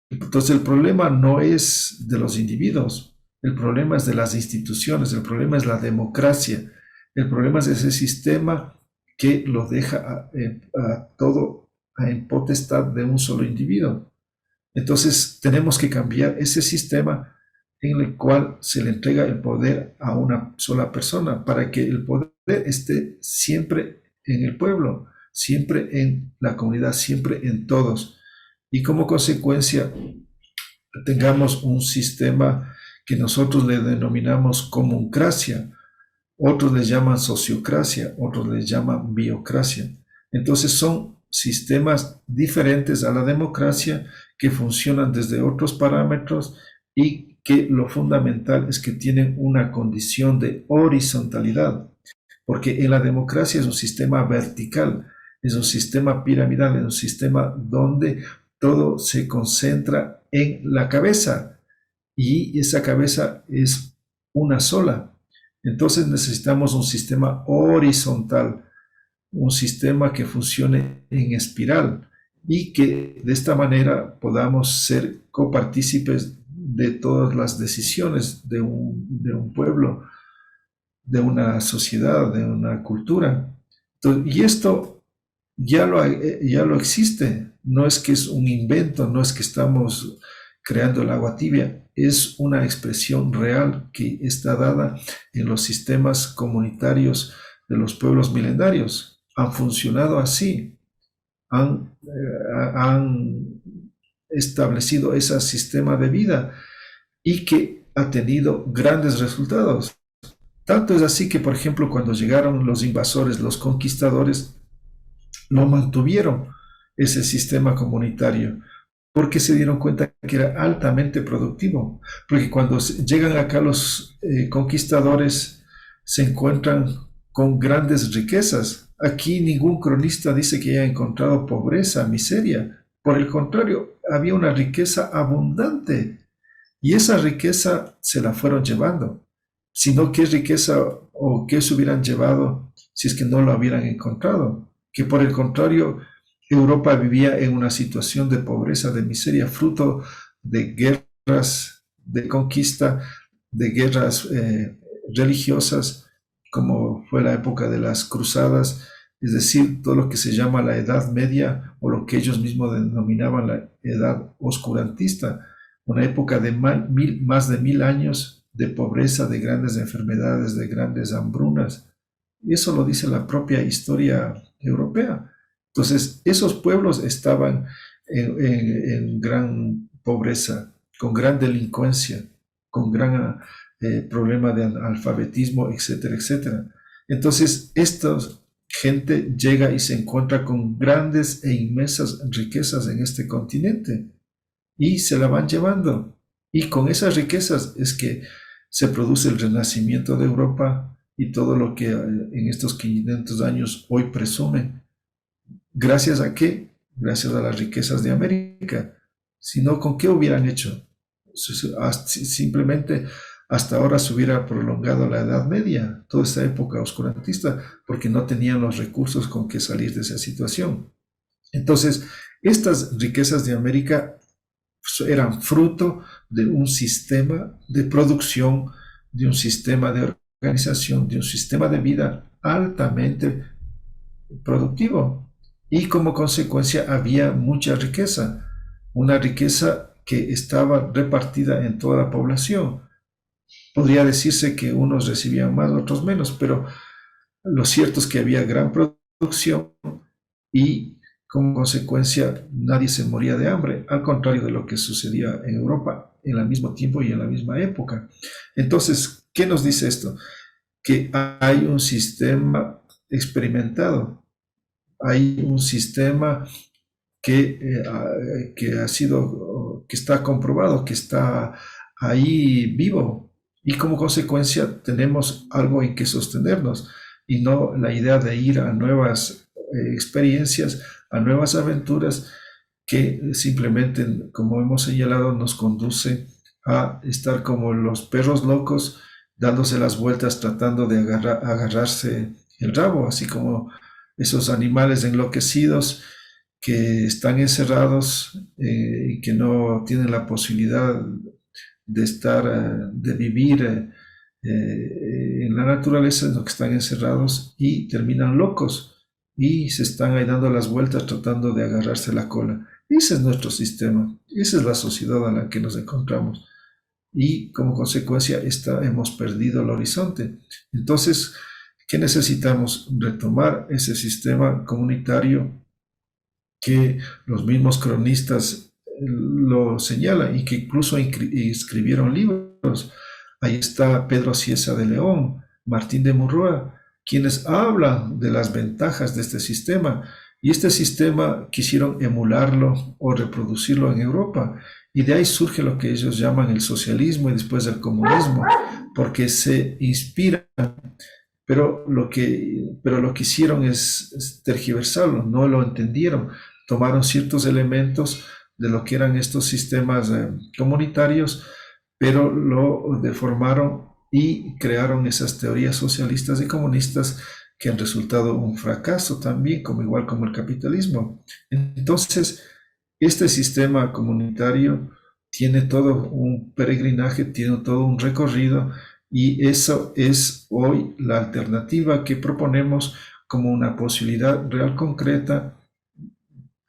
Entonces el problema no es de los individuos, el problema es de las instituciones, el problema es la democracia, el problema es ese sistema que lo deja a todo en potestad de un solo individuo. Entonces tenemos que cambiar ese sistema en el cual se le entrega el poder a una sola persona, para que el poder esté siempre en el pueblo, siempre en la comunidad, siempre en todos. Y como consecuencia tengamos un sistema que nosotros le denominamos comuncracia, otros le llaman sociocracia, otros le llaman biocracia. Entonces son sistemas diferentes a la democracia, que funcionan desde otros parámetros y que lo fundamental es que tienen una condición de horizontalidad, porque en la democracia es un sistema vertical, es un sistema piramidal, es un sistema donde todo se concentra en la cabeza y esa cabeza es una sola. Entonces necesitamos un sistema horizontal, un sistema que funcione en espiral y que de esta manera podamos ser copartícipes de todas las decisiones de un pueblo, de una sociedad, de una cultura. Entonces, y esto ya lo existe, no es que es un invento, no es que estamos creando el agua tibia, es una expresión real que está dada en los sistemas comunitarios de los pueblos milenarios. Han funcionado así, han establecido ese sistema de vida y que ha tenido grandes resultados. Tanto es así que, por ejemplo, cuando llegaron los invasores, los conquistadores, no mantuvieron ese sistema comunitario porque se dieron cuenta que era altamente productivo. Porque cuando llegan acá los conquistadores se encuentran con grandes riquezas. Aquí ningún cronista dice que haya encontrado pobreza, miseria. Por el contrario, había una riqueza abundante y esa riqueza se la fueron llevando. Sino qué riqueza o qué se hubieran llevado si es que no lo hubieran encontrado. Que por el contrario, Europa vivía en una situación de pobreza, de miseria, fruto de guerras de conquista, de guerras religiosas, como fue la época de las cruzadas, es decir, todo lo que se llama la Edad Media o lo que ellos mismos denominaban la Edad Oscurantista, una época de más de 1000 años de pobreza, de grandes enfermedades, de grandes hambrunas. Y eso lo dice la propia historia europea. Entonces, esos pueblos estaban en gran pobreza, con gran delincuencia, con gran problema de alfabetismo, etcétera, etcétera. Entonces, esta gente llega y se encuentra con grandes e inmensas riquezas en este continente y se la van llevando. Y con esas riquezas es que se produce el renacimiento de Europa y todo lo que en estos 500 años hoy presumen. ¿Gracias a qué? Gracias a las riquezas de América. Si no, ¿con qué hubieran hecho? Simplemente hasta ahora se hubiera prolongado la Edad Media, toda esta época oscurantista, porque no tenían los recursos con que salir de esa situación. Entonces, estas riquezas de América eran fruto de un sistema de producción, de un sistema de organización, de un sistema de vida altamente productivo. Y como consecuencia había mucha riqueza, una riqueza que estaba repartida en toda la población. Podría decirse que unos recibían más, otros menos, pero lo cierto es que había gran producción y como consecuencia nadie se moría de hambre, al contrario de lo que sucedía en Europa en el mismo tiempo y en la misma época. Entonces, ¿qué nos dice esto? Que hay un sistema experimentado, hay un sistema que ha sido, que está comprobado, que está ahí vivo y como consecuencia tenemos algo en que sostenernos y no la idea de ir a nuevas experiencias, a nuevas aventuras que simplemente, como hemos señalado, nos conduce a estar como los perros locos dándose las vueltas tratando de agarrarse el rabo, así como esos animales enloquecidos que están encerrados y que no tienen la posibilidad de estar, de vivir en la naturaleza, sino que están encerrados y terminan locos y se están ahí dando las vueltas tratando de agarrarse la cola. Ese es nuestro sistema, esa es la sociedad en la que nos encontramos y como consecuencia hemos perdido el horizonte. Entonces, ¿qué necesitamos? Retomar ese sistema comunitario que los mismos cronistas lo señalan y que incluso escribieron libros. Ahí está Pedro Cieza de León, Martín de Murroa, quienes hablan de las ventajas de este sistema. Y este sistema quisieron emularlo o reproducirlo en Europa. Y de ahí surge lo que ellos llaman el socialismo y después el comunismo, porque se inspiran, pero lo que hicieron es tergiversarlo, no lo entendieron. Tomaron ciertos elementos de lo que eran estos sistemas comunitarios, pero lo deformaron y crearon esas teorías socialistas y comunistas que han resultado un fracaso también, como igual como el capitalismo. Entonces, este sistema comunitario tiene todo un peregrinaje, tiene todo un recorrido y eso es hoy la alternativa que proponemos como una posibilidad real concreta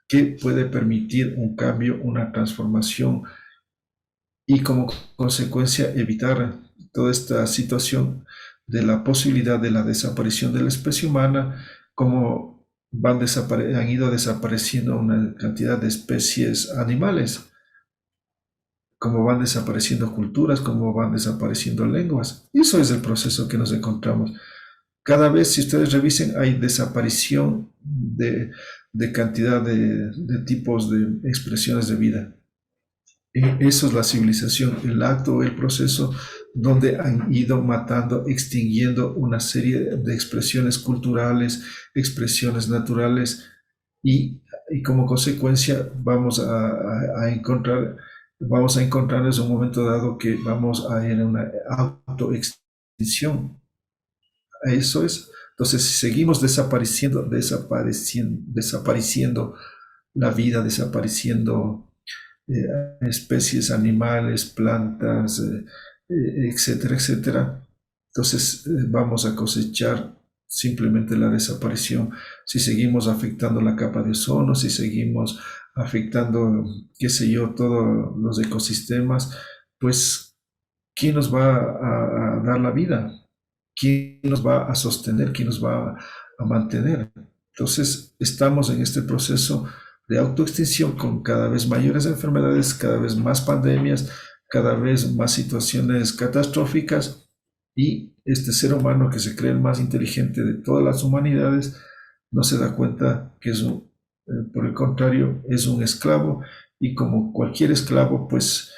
que puede permitir un cambio, una transformación y como consecuencia evitar toda esta situación de la posibilidad de la desaparición de la especie humana, como han ido desapareciendo una cantidad de especies animales, como van desapareciendo culturas, como van desapareciendo lenguas. Y eso es el proceso que nos encontramos. Cada vez, si ustedes revisen, hay desaparición de cantidad de tipos de expresiones de vida. Eso es la civilización, el acto, el proceso donde han ido matando, extinguiendo una serie de expresiones culturales, expresiones naturales y como consecuencia vamos a encontrar en un momento dado que vamos a ir a una autoextinción. Eso es. Entonces, si seguimos desapareciendo la vida, desapareciendo especies animales, plantas, etcétera, etcétera. Entonces vamos a cosechar simplemente la desaparición. Si seguimos afectando la capa de ozono, si seguimos afectando, qué sé yo, todos los ecosistemas, pues, ¿quién nos va a dar la vida? ¿Quién nos va a sostener? ¿Quién nos va a mantener? Entonces, estamos en este proceso de autoextinción con cada vez mayores enfermedades, cada vez más pandemias, cada vez más situaciones catastróficas y este ser humano que se cree el más inteligente de todas las humanidades no se da cuenta que por el contrario, es un esclavo y como cualquier esclavo, pues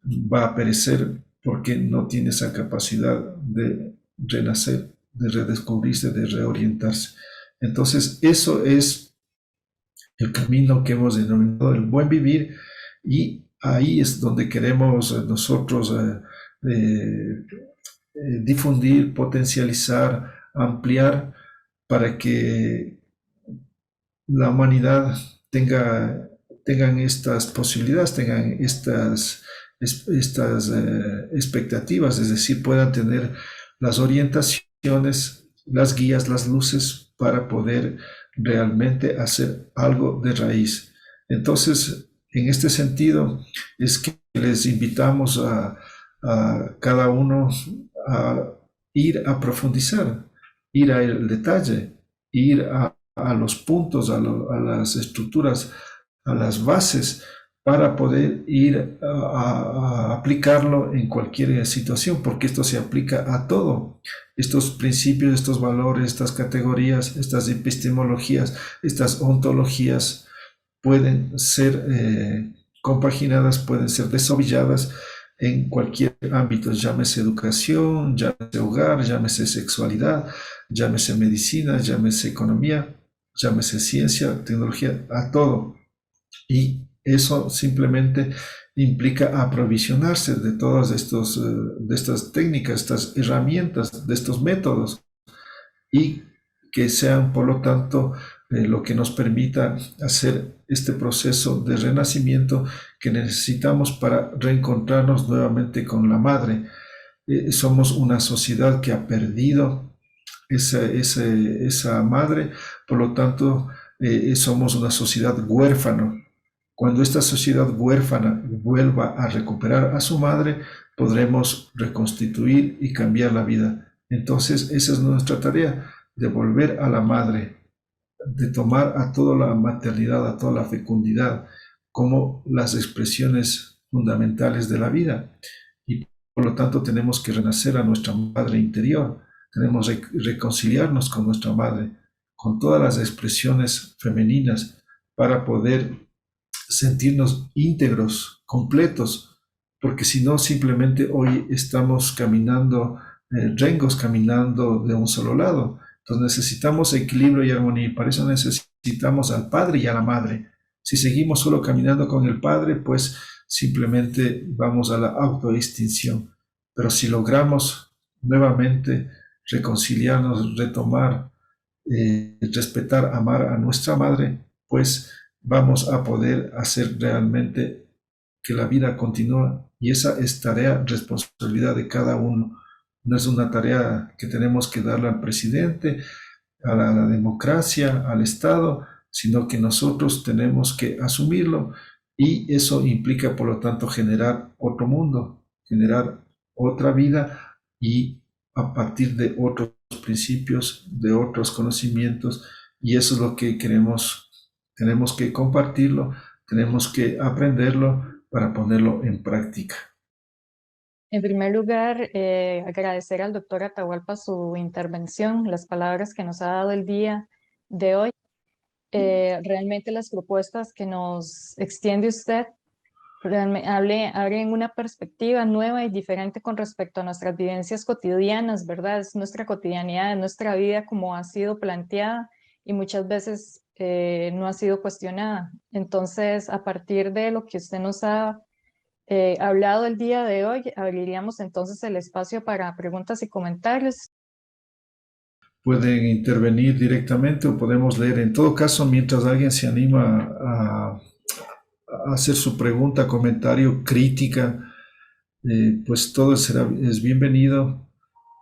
va a perecer porque no tiene esa capacidad de renacer, de redescubrirse, de reorientarse. Entonces, eso es el camino que hemos denominado el buen vivir y ahí es donde queremos nosotros difundir, potencializar, ampliar para que la humanidad tengan estas posibilidades, tengan estas expectativas, es decir, puedan tener las orientaciones, las guías, las luces para poder realmente hacer algo de raíz. Entonces, en este sentido, es que les invitamos a cada uno a ir a profundizar, ir al detalle, ir a los puntos, a las estructuras, a las bases, para poder ir a aplicarlo en cualquier situación, porque esto se aplica a todo. Estos principios, estos valores, estas categorías, estas epistemologías, estas ontologías pueden ser compaginadas, pueden ser desovilladas en cualquier ámbito, llámese educación, llámese hogar, llámese sexualidad, llámese medicina, llámese economía, llámese ciencia, tecnología, a todo. Y eso simplemente implica aprovisionarse de todas de estas técnicas, estas herramientas, de estos métodos y que sean, por lo tanto, lo que nos permita hacer este proceso de renacimiento que necesitamos para reencontrarnos nuevamente con la madre. Somos una sociedad que ha perdido esa madre, por lo tanto, somos una sociedad huérfana. Cuando esta sociedad huérfana vuelva a recuperar a su madre, podremos reconstituir y cambiar la vida. Entonces, esa es nuestra tarea, de volver a la madre, de tomar a toda la maternidad, a toda la fecundidad, como las expresiones fundamentales de la vida. Y por lo tanto tenemos que renacer a nuestra madre interior, tenemos que reconciliarnos con nuestra madre, con todas las expresiones femeninas, para poder sentirnos íntegros, completos, porque si no, simplemente hoy estamos caminando, rengos caminando de un solo lado. Entonces necesitamos equilibrio y armonía y para eso necesitamos al Padre y a la Madre. Si seguimos solo caminando con el Padre, pues simplemente vamos a la autoextinción. Pero si logramos nuevamente reconciliarnos, retomar respetar, amar a nuestra madre, pues vamos a poder hacer realmente que la vida continúe. Y esa es tarea, responsabilidad de cada uno. No es una tarea que tenemos que darle al presidente, a la democracia, al Estado, sino que nosotros tenemos que asumirlo y eso implica, por lo tanto, generar otro mundo, generar otra vida y a partir de otros principios, de otros conocimientos y eso es lo que queremos, tenemos que compartirlo, tenemos que aprenderlo para ponerlo en práctica. En primer lugar, agradecer al doctor Atahualpa su intervención, las palabras que nos ha dado el día de hoy. Realmente las propuestas que nos extiende usted abren una perspectiva nueva y diferente con respecto a nuestras vivencias cotidianas, ¿verdad? Es nuestra cotidianidad, es nuestra vida como ha sido planteada y muchas veces no ha sido cuestionada. Entonces, a partir de lo que usted nos ha hablado el día de hoy, abriríamos entonces el espacio para preguntas y comentarios. Pueden intervenir directamente o podemos leer. En todo caso, mientras alguien se anima a hacer su pregunta, comentario, crítica, pues todo es bienvenido.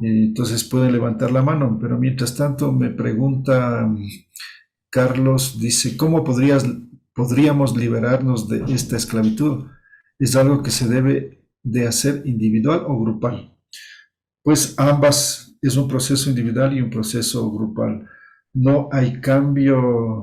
Entonces pueden levantar la mano, pero mientras tanto me pregunta Carlos, dice, ¿cómo podríamos liberarnos de esta esclavitud? ¿Es algo que se debe de hacer individual o grupal? Pues ambas, es un proceso individual y un proceso grupal. No hay cambio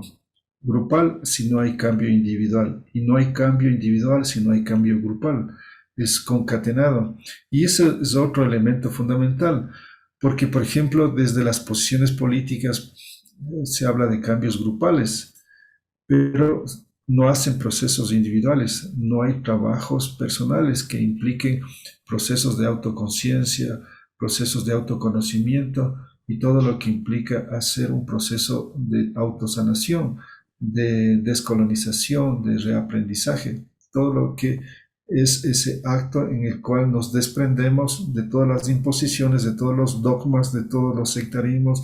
grupal si no hay cambio individual. Y no hay cambio individual si no hay cambio grupal. Es concatenado. Y ese es otro elemento fundamental. Porque, por ejemplo, desde las posiciones políticas se habla de cambios grupales, pero no hacen procesos individuales. No hay trabajos personales que impliquen procesos de autoconciencia, procesos de autoconocimiento y todo lo que implica hacer un proceso de autosanación, de descolonización, de reaprendizaje, todo lo que es ese acto en el cual nos desprendemos de todas las imposiciones, de todos los dogmas, de todos los sectarismos,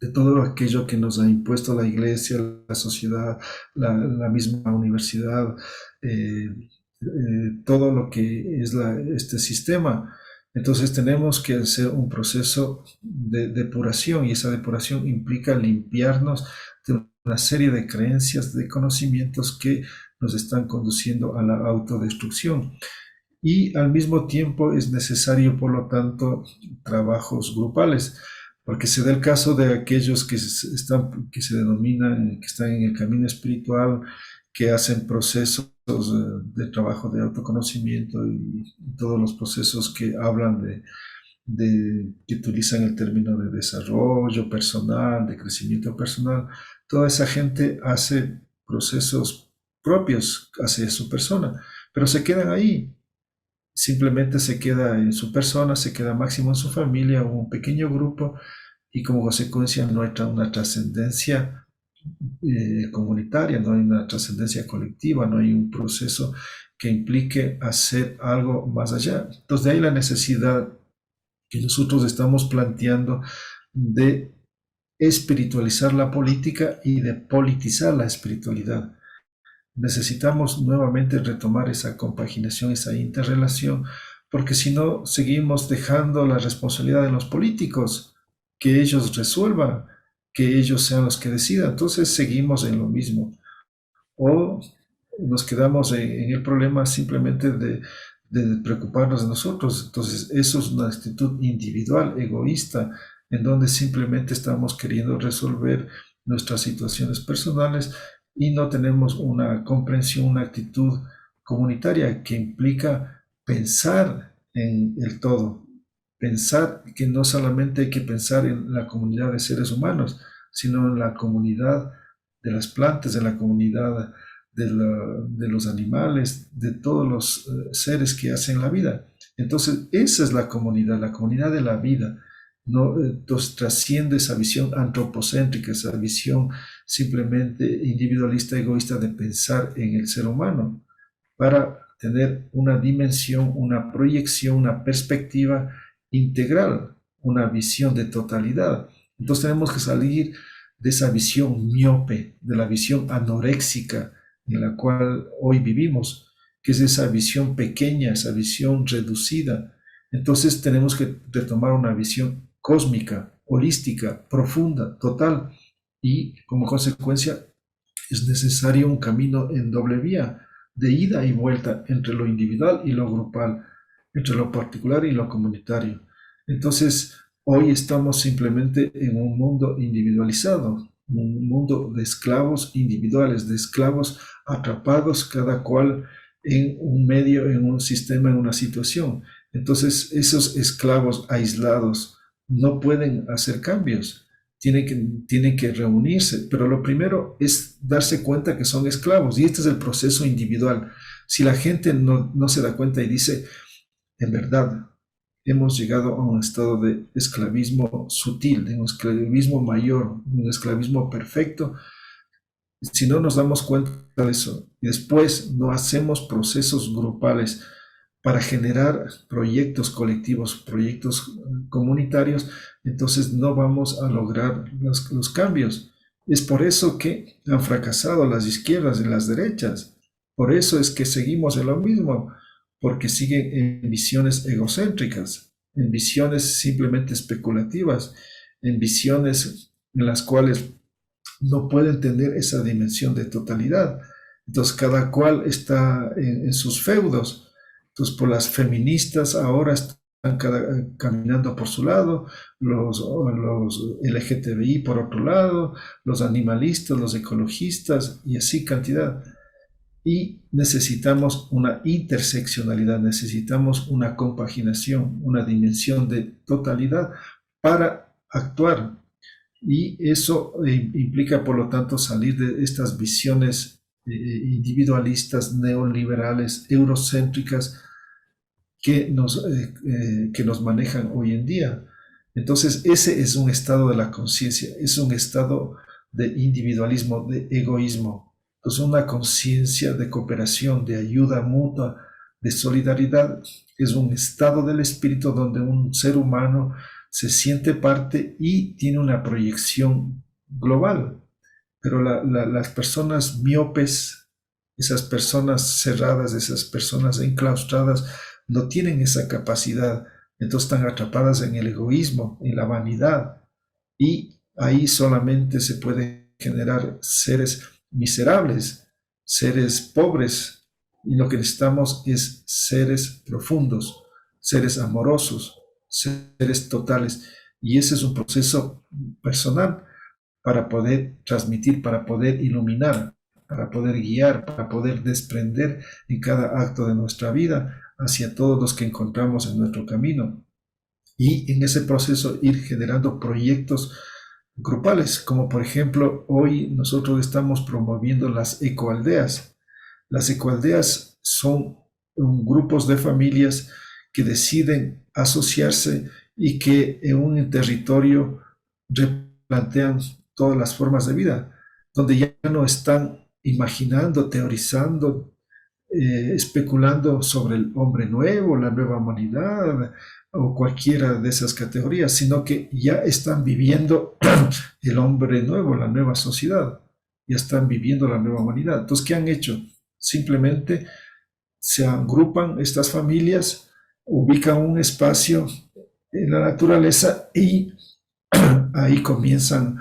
de todo aquello que nos ha impuesto la iglesia, la sociedad, la misma universidad, todo lo que es este sistema. Entonces tenemos que hacer un proceso de depuración y esa depuración implica limpiarnos de una serie de creencias, de conocimientos que nos están conduciendo a la autodestrucción. Y al mismo tiempo es necesario, por lo tanto, trabajos grupales, porque se da el caso de aquellos que se denominan, que están en el camino espiritual, que hacen procesos de trabajo de autoconocimiento y todos los procesos que hablan que utilizan el término de desarrollo personal, de crecimiento personal. Toda esa gente hace procesos propios hacia su persona, pero se quedan ahí. Simplemente se queda en su persona, se queda máximo en su familia o un pequeño grupo y como consecuencia no hay una trascendencia comunitaria, no hay una trascendencia colectiva, no hay un proceso que implique hacer algo más allá. Entonces de ahí la necesidad que nosotros estamos planteando de espiritualizar la política y de politizar la espiritualidad. Necesitamos nuevamente retomar esa compaginación, esa interrelación, porque si no, seguimos dejando la responsabilidad de los políticos, que ellos resuelvan, que ellos sean los que decidan. Entonces seguimos en lo mismo. O nos quedamos en el problema simplemente de preocuparnos de nosotros. Entonces eso es una actitud individual, egoísta, en donde simplemente estamos queriendo resolver nuestras situaciones personales y no tenemos una comprensión, una actitud comunitaria que implica pensar en el todo, pensar que no solamente hay que pensar en la comunidad de seres humanos, sino en la comunidad de las plantas, en la comunidad de los animales, de todos los seres que hacen la vida. Entonces, esa es la comunidad de la vida. No, entonces trasciende esa visión antropocéntrica, esa visión simplemente individualista, egoísta de pensar en el ser humano, para tener una dimensión, una proyección, una perspectiva integral, una visión de totalidad. Entonces tenemos que salir de esa visión miope, de la visión anoréxica en la cual hoy vivimos, que es esa visión pequeña, esa visión reducida. Entonces tenemos que retomar una visión cósmica, holística, profunda, total, y como consecuencia es necesario un camino en doble vía, de ida y vuelta entre lo individual y lo grupal, entre lo particular y lo comunitario. Entonces, hoy estamos simplemente en un mundo individualizado, un mundo de esclavos individuales, de esclavos atrapados cada cual en un medio, en un sistema, en una situación. Entonces, esos esclavos aislados no pueden hacer cambios, tienen que reunirse, pero lo primero es darse cuenta que son esclavos y este es el proceso individual. Si la gente no se da cuenta y dice, en verdad, hemos llegado a un estado de esclavismo sutil, de un esclavismo mayor, un esclavismo perfecto. Si no nos damos cuenta de eso y después no hacemos procesos grupales para generar proyectos colectivos, proyectos comunitarios, entonces no vamos a lograr los cambios. Es por eso que han fracasado las izquierdas y las derechas. Por eso es que seguimos en lo mismo, porque siguen en visiones egocéntricas, en visiones simplemente especulativas, en visiones en las cuales no pueden tener esa dimensión de totalidad. Entonces cada cual está en sus feudos. Entonces por las feministas ahora están caminando por su lado, los LGTBI por otro lado, los animalistas, los ecologistas y así cantidad. Y necesitamos una interseccionalidad, necesitamos una compaginación, una dimensión de totalidad para actuar. Y eso implica, por lo tanto, salir de estas visiones individualistas, neoliberales, eurocéntricas que nos manejan hoy en día. Entonces, ese es un estado de la conciencia, es un estado de individualismo, de egoísmo. Entonces, una conciencia de cooperación, de ayuda mutua, de solidaridad, es un estado del espíritu donde un ser humano se siente parte y tiene una proyección global. Pero las personas miopes, esas personas cerradas, esas personas enclaustradas, no tienen esa capacidad. Entonces están atrapadas en el egoísmo, en la vanidad. Y ahí solamente se puede generar seres miserables, seres pobres. Y lo que necesitamos es seres profundos, seres amorosos, seres totales. Y ese es un proceso personal para poder transmitir, para poder iluminar, para poder guiar, para poder desprender en cada acto de nuestra vida hacia todos los que encontramos en nuestro camino. Y en ese proceso ir generando proyectos grupales, como por ejemplo hoy nosotros estamos promoviendo las ecoaldeas. Las ecoaldeas son grupos de familias que deciden asociarse y que en un territorio replantean todas las formas de vida, donde ya no están imaginando, teorizando, especulando sobre el hombre nuevo, la nueva humanidad o cualquiera de esas categorías, sino que ya están viviendo el hombre nuevo, la nueva sociedad, ya están viviendo la nueva humanidad. Entonces, ¿qué han hecho? Simplemente se agrupan estas familias, ubican un espacio en la naturaleza y ahí comienzan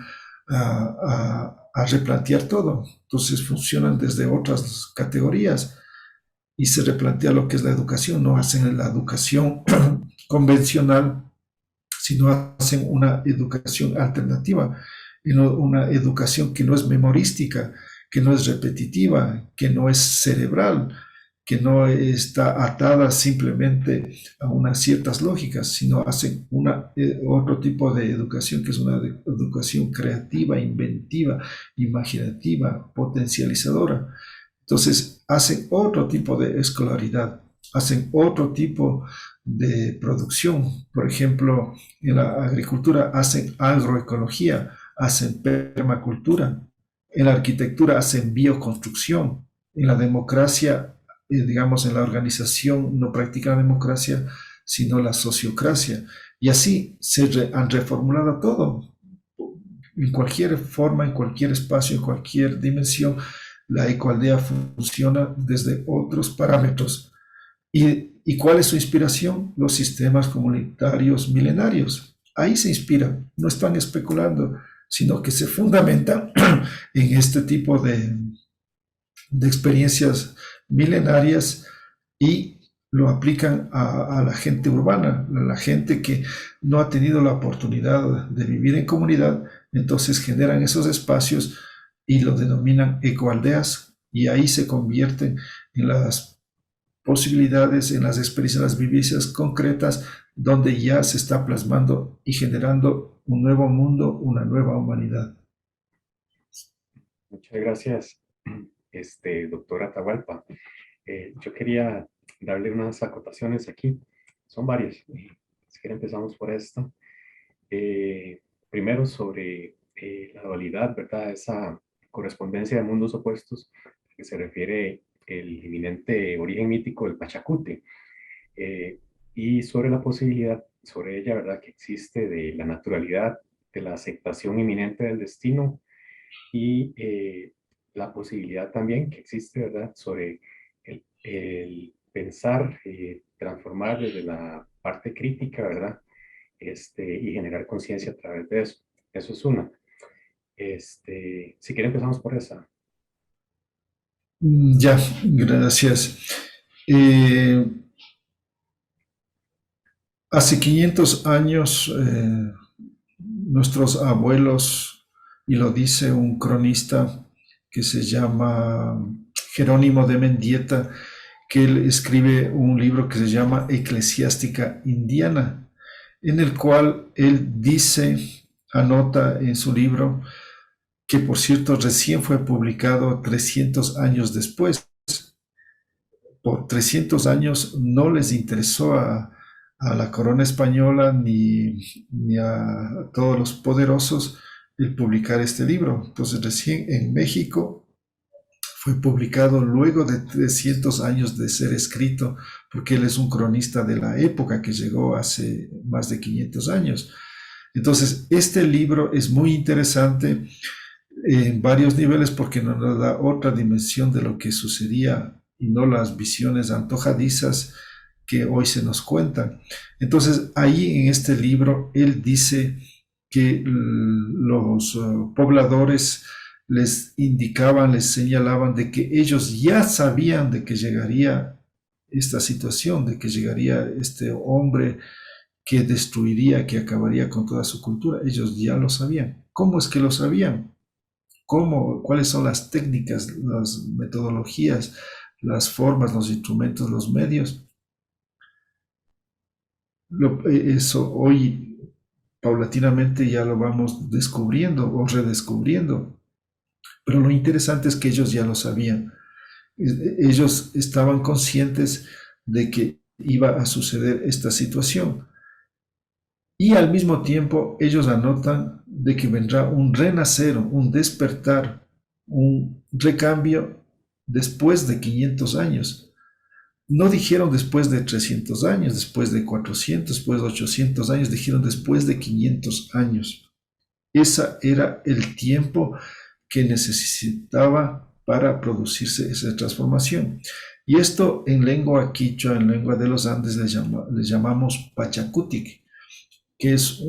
a replantear todo. Entonces funcionan desde otras categorías y se replantea lo que es la educación. No hacen la educación convencional, sino hacen una educación alternativa, una educación que no es memorística, que no es repetitiva, que no es cerebral, que no está atada simplemente a unas ciertas lógicas, sino hacen otro tipo de educación que es una educación creativa, inventiva, imaginativa, potencializadora. Entonces hacen otro tipo de escolaridad, hacen otro tipo de producción. Por ejemplo, en la agricultura hacen agroecología, hacen permacultura, en la arquitectura hacen bioconstrucción, en la democracia, digamos, en la organización no practican la democracia, sino la sociocracia. Y así han reformulado todo. En cualquier forma, en cualquier espacio, en cualquier dimensión, la ecoaldea funciona desde otros parámetros. ¿Y cuál es su inspiración? Los sistemas comunitarios milenarios. Ahí se inspiran, no están especulando, sino que se fundamentan en este tipo de experiencias milenarias y lo aplican a la gente urbana, a la gente que no ha tenido la oportunidad de vivir en comunidad, entonces generan esos espacios y lo denominan ecoaldeas y ahí se convierten en las posibilidades, en las experiencias, en las vivencias concretas donde ya se está plasmando y generando un nuevo mundo, una nueva humanidad. Muchas gracias, doctor Atahualpa. Yo quería darle unas acotaciones aquí. Son varias. Si quieren empezamos por esto. Primero sobre la dualidad, ¿verdad? Esa correspondencia de mundos opuestos que se refiere el eminente origen mítico del Pachacuti. Y sobre la posibilidad, sobre ella, ¿verdad? Que existe de la naturalidad, de la aceptación inminente del destino y la posibilidad también que existe, ¿verdad? Sobre el pensar, transformar desde la parte crítica, ¿verdad? Y generar conciencia a través de eso. Eso es una. Si quieren empezamos por esa. Ya, gracias. Eh, Hace 500 años, nuestros abuelos, y lo dice un cronista que se llama Jerónimo de Mendieta, que él escribe un libro que se llama Eclesiástica Indiana, en el cual él dice, anota en su libro, que por cierto recién fue publicado 300 años después. Por 300 años no les interesó a la corona española ni a todos los poderosos el publicar este libro. Entonces recién en México fue publicado luego de 300 años de ser escrito, porque él es un cronista de la época que llegó hace más de 500 años. Entonces, este libro es muy interesante en varios niveles porque nos da otra dimensión de lo que sucedía y no las visiones antojadizas que hoy se nos cuentan. Entonces, ahí en este libro, él dice que los pobladores les indicaban, les señalaban de que ellos ya sabían de que llegaría esta situación, de que llegaría este hombre que destruiría, que acabaría con toda su cultura. Ellos ya lo sabían. ¿Cómo es que lo sabían? ¿Cómo? ¿Cuáles son las técnicas, las metodologías, las formas, los instrumentos, los medios? Eso hoy paulatinamente ya lo vamos descubriendo o redescubriendo. Pero lo interesante es que ellos ya lo sabían. Ellos estaban conscientes de que iba a suceder esta situación. Y al mismo tiempo ellos anotan de que vendrá un renacer, un despertar, un recambio después de 500 años. No dijeron después de 300 años, después de 400, después de 800 años, dijeron después de 500 años. Ese era el tiempo que necesitaba para producirse esa transformación. Y esto en lengua quichua, en lengua de los Andes, le llamamos Pachacutic, que es,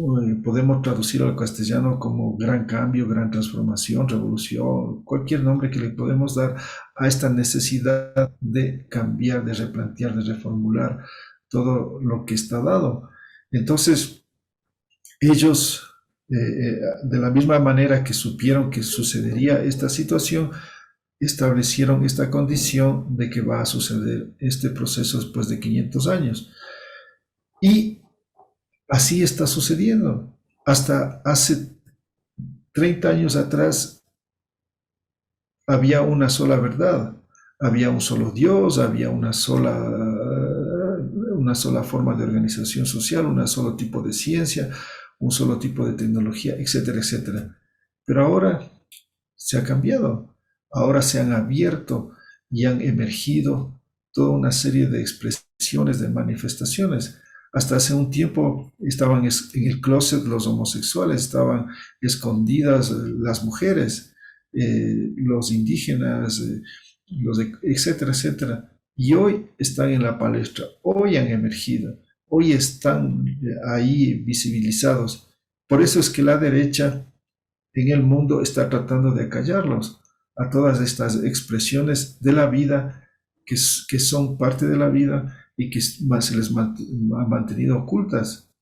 podemos traducir al castellano como gran cambio, gran transformación, revolución, cualquier nombre que le podemos dar a esta necesidad de cambiar, de replantear, de reformular todo lo que está dado. Entonces, ellos, de la misma manera que supieron que sucedería esta situación, establecieron esta condición de que va a suceder este proceso después de 500 años. Y así está sucediendo. Hasta hace 30 años atrás había una sola verdad, había un solo Dios, había una sola forma de organización social, un solo tipo de ciencia, un solo tipo de tecnología, etcétera, etcétera. Pero ahora se ha cambiado, ahora se han abierto y han emergido toda una serie de expresiones, de manifestaciones. Hasta hace un tiempo estaban en el closet los homosexuales, estaban escondidas las mujeres, los indígenas, etcétera, etcétera. Y hoy están en la palestra, hoy han emergido, hoy están ahí visibilizados. Por eso es que la derecha en el mundo está tratando de acallarlos a todas estas expresiones de la vida que son parte de la vida y que se les ha mantenido ocultas.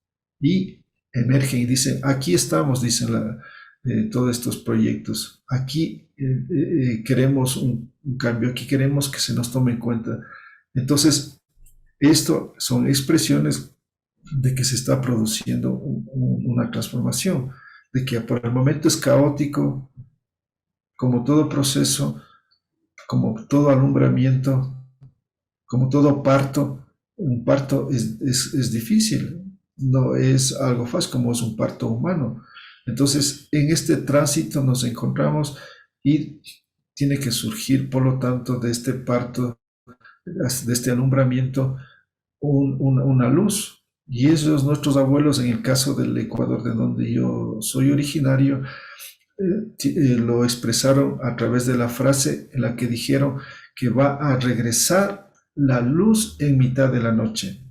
Y emergen y dicen, aquí estamos, dicen todos estos proyectos, aquí queremos un cambio, aquí queremos que se nos tome en cuenta. Entonces, esto son expresiones de que se está produciendo una transformación, de que por el momento es caótico, como todo proceso, como todo alumbramiento, como todo parto. Un parto es difícil, no es algo fácil como es un parto humano. Entonces, en este tránsito nos encontramos y tiene que surgir, por lo tanto, de este parto, de este alumbramiento, una luz. Y esos nuestros abuelos, en el caso del Ecuador, de donde yo soy originario, lo expresaron a través de la frase en la que dijeron que va a regresar la luz en mitad de la noche.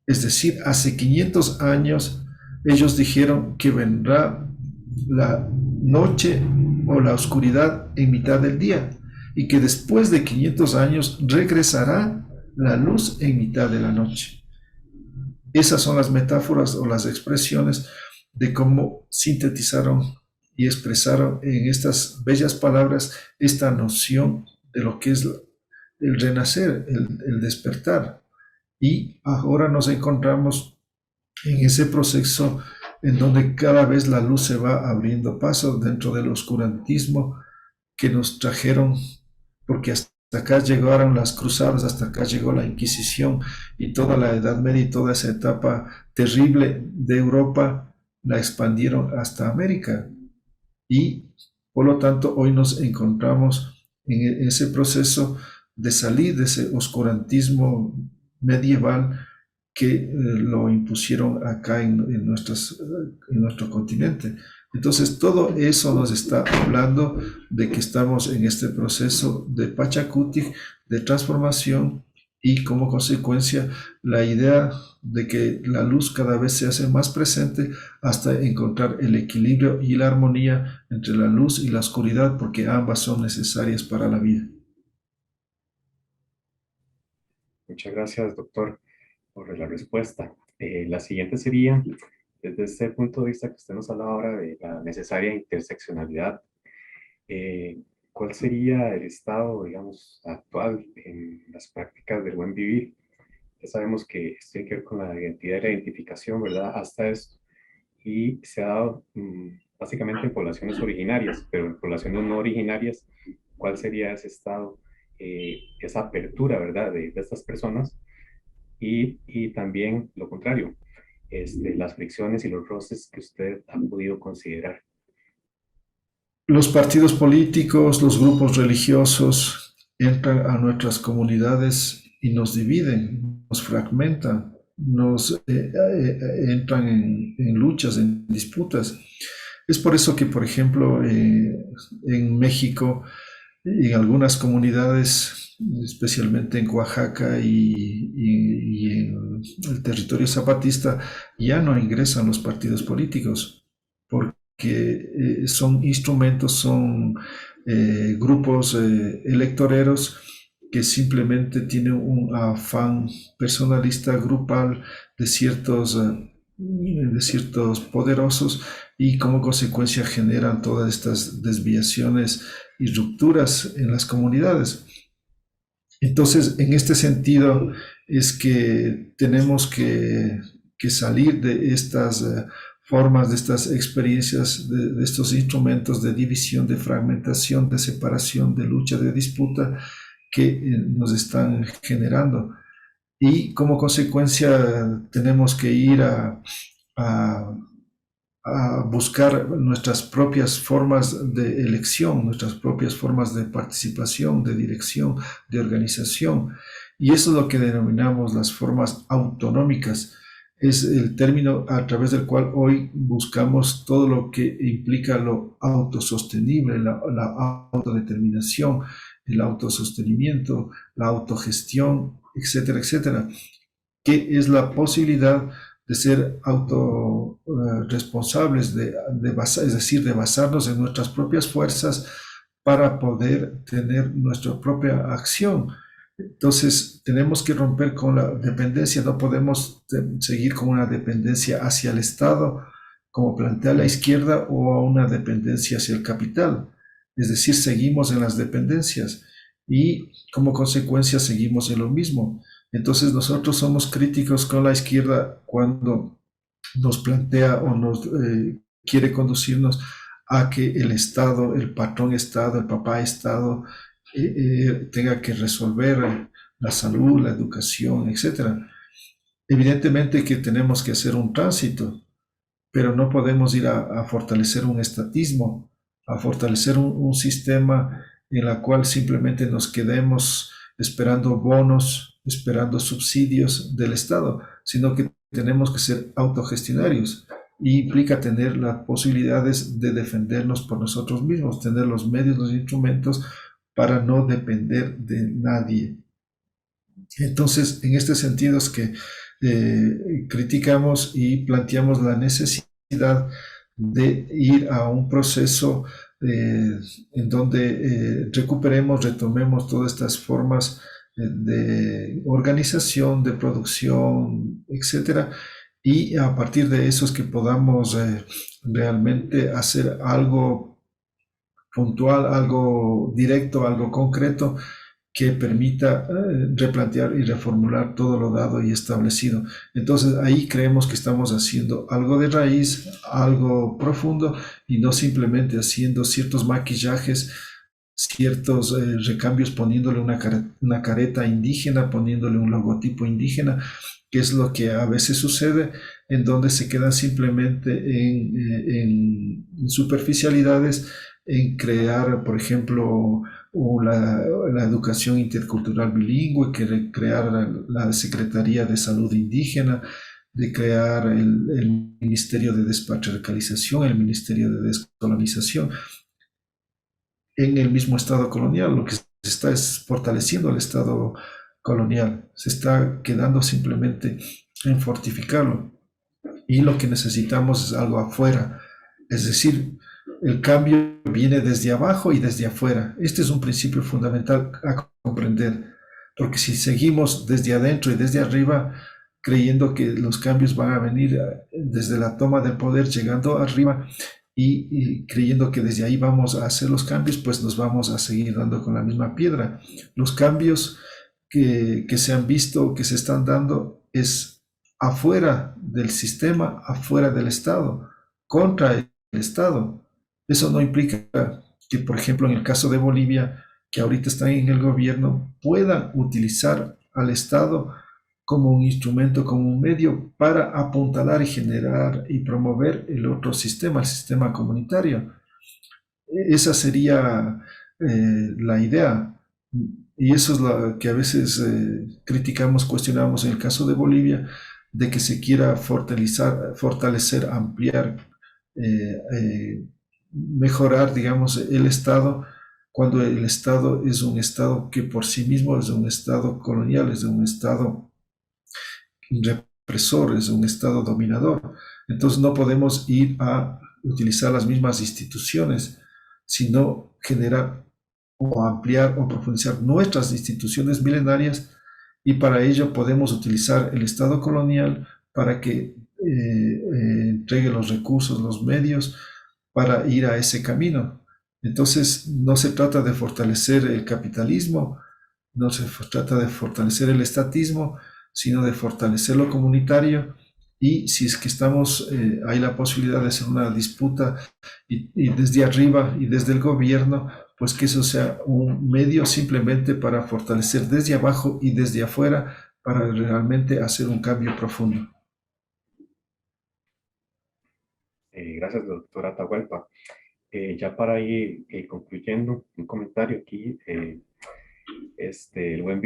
Es decir, hace 500 años ellos dijeron que vendrá la noche o la oscuridad en mitad del día y que después de 500 años regresará la luz en mitad de la noche. Esas son las metáforas o las expresiones de cómo sintetizaron y expresaron en estas bellas palabras esta noción de lo que es el renacer, el despertar. Y ahora nos encontramos en ese proceso en donde cada vez la luz se va abriendo paso dentro del oscurantismo que nos trajeron, porque hasta acá llegaron las cruzadas, hasta acá llegó la Inquisición y toda la Edad Media y toda esa etapa terrible de Europa la expandieron hasta América. Y por lo tanto hoy nos encontramos en ese proceso de salir de ese oscurantismo medieval que lo impusieron acá en nuestro continente. Entonces todo eso nos está hablando de que estamos en este proceso de Pachacutic, de transformación, y como consecuencia la idea de que la luz cada vez se hace más presente hasta encontrar el equilibrio y la armonía entre la luz y la oscuridad, porque ambas son necesarias para la vida. Muchas gracias, doctor, por la respuesta. La siguiente sería, desde este punto de vista que usted nos habla ahora de la necesaria interseccionalidad, ¿cuál sería el estado, digamos, actual en las prácticas del buen vivir? Ya sabemos que esto tiene que ver con la identidad y la identificación, ¿verdad? Hasta esto. Y se ha dado básicamente en poblaciones originarias, pero en poblaciones no originarias, ¿cuál sería ese estado, esa apertura, ¿verdad? De estas personas. Y también lo contrario, las fricciones y los roces que usted ha podido considerar. Los partidos políticos, los grupos religiosos entran a nuestras comunidades y nos dividen, nos fragmentan, nos entran en luchas, en disputas. Es por eso que, por ejemplo, en México, en algunas comunidades, especialmente en Oaxaca y en el territorio zapatista, ya no ingresan los partidos políticos, porque son instrumentos, son grupos electoreros que simplemente tienen un afán personalista grupal de ciertos poderosos, y como consecuencia generan todas estas desviaciones y rupturas en las comunidades. Entonces, en este sentido es que tenemos que salir de estas formas, de estas experiencias, de estos instrumentos de división, de fragmentación, de separación, de lucha, de disputa que nos están generando. Y como consecuencia tenemos que ir a buscar nuestras propias formas de elección, nuestras propias formas de participación, de dirección, de organización. Y eso es lo que denominamos las formas autonómicas. Es el término a través del cual hoy buscamos todo lo que implica lo autosostenible, la autodeterminación, el autosostenimiento, la autogestión, etcétera, etcétera, que es la posibilidad de ser autorresponsables, es decir, de basarnos en nuestras propias fuerzas para poder tener nuestra propia acción. Entonces, tenemos que romper con la dependencia, no podemos seguir con una dependencia hacia el Estado, como plantea la izquierda, o a una dependencia hacia el capital. Es decir, seguimos en las dependencias y como consecuencia seguimos en lo mismo. Entonces, nosotros somos críticos con la izquierda cuando nos plantea o nos quiere conducirnos a que el Estado, el patrón Estado, el papá Estado, tenga que resolver la salud, la educación, etcétera. Evidentemente que tenemos que hacer un tránsito, pero no podemos ir a fortalecer un estatismo, a fortalecer un sistema en la cual simplemente nos quedemos esperando bonos, esperando subsidios del Estado, sino que tenemos que ser autogestionarios y implica tener las posibilidades de defendernos por nosotros mismos, tener los medios, los instrumentos para no depender de nadie. Entonces, en este sentido es que criticamos y planteamos la necesidad de ir a un proceso en donde recuperemos, retomemos todas estas formas de organización, de producción, etcétera, y a partir de eso es que podamos realmente hacer algo puntual, algo directo, algo concreto que permita replantear y reformular todo lo dado y establecido. Entonces ahí creemos que estamos haciendo algo de raíz, algo profundo y no simplemente haciendo ciertos maquillajes, ciertos recambios, poniéndole una careta indígena, poniéndole un logotipo indígena, que es lo que a veces sucede, en donde se quedan simplemente en superficialidades, en crear, por ejemplo, la educación intercultural bilingüe, que crear la Secretaría de Salud Indígena, de crear el Ministerio de Despatriarcalización, el Ministerio de Descolonización, en el mismo Estado colonial. Lo que se está es fortaleciendo el Estado colonial, se está quedando simplemente en fortificarlo. Y lo que necesitamos es algo afuera, es decir, el cambio viene desde abajo y desde afuera. Este es un principio fundamental a comprender, porque si seguimos desde adentro y desde arriba, creyendo que los cambios van a venir desde la toma del poder, llegando arriba y creyendo que desde ahí vamos a hacer los cambios, pues nos vamos a seguir dando con la misma piedra. Los cambios que se han visto, que se están dando, es afuera del sistema, afuera del Estado, contra el Estado. Eso no implica que, por ejemplo, en el caso de Bolivia, que ahorita están en el gobierno, puedan utilizar al Estado como un instrumento, como un medio para apuntalar y generar y promover el otro sistema, el sistema comunitario. Esa sería la idea. Y eso es lo que a veces criticamos, cuestionamos en el caso de Bolivia, de que se quiera fortalecer, ampliar, mejorar, digamos, el Estado, cuando el Estado es un Estado que por sí mismo es un Estado colonial, es un Estado represor, es un Estado dominador. Entonces no podemos ir a utilizar las mismas instituciones, sino generar o ampliar o profundizar nuestras instituciones milenarias, y para ello podemos utilizar el Estado colonial para que entregue los recursos, los medios para ir a ese camino. Entonces no se trata de fortalecer el capitalismo, no se trata de fortalecer el estatismo, sino de fortalecer lo comunitario. Y si es que hay la posibilidad de hacer una disputa y desde arriba y desde el gobierno, pues que eso sea un medio simplemente para fortalecer desde abajo y desde afuera para realmente hacer un cambio profundo. Gracias, doctora Atahualpa. Ya para ir concluyendo, un comentario aquí en el buen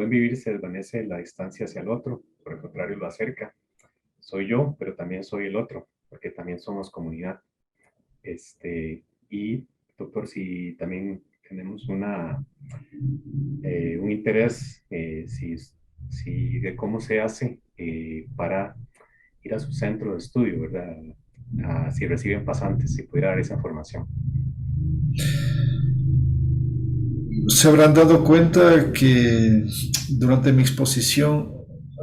vivir se desvanece la distancia hacia el otro, por el contrario lo acerca. Soy yo, pero también soy el otro, porque también somos comunidad. Y doctor, si también tenemos un interés, de cómo se hace para ir a su centro de estudio, ¿verdad? Si reciben pasantes, si pudiera dar esa información. Se habrán dado cuenta que durante mi exposición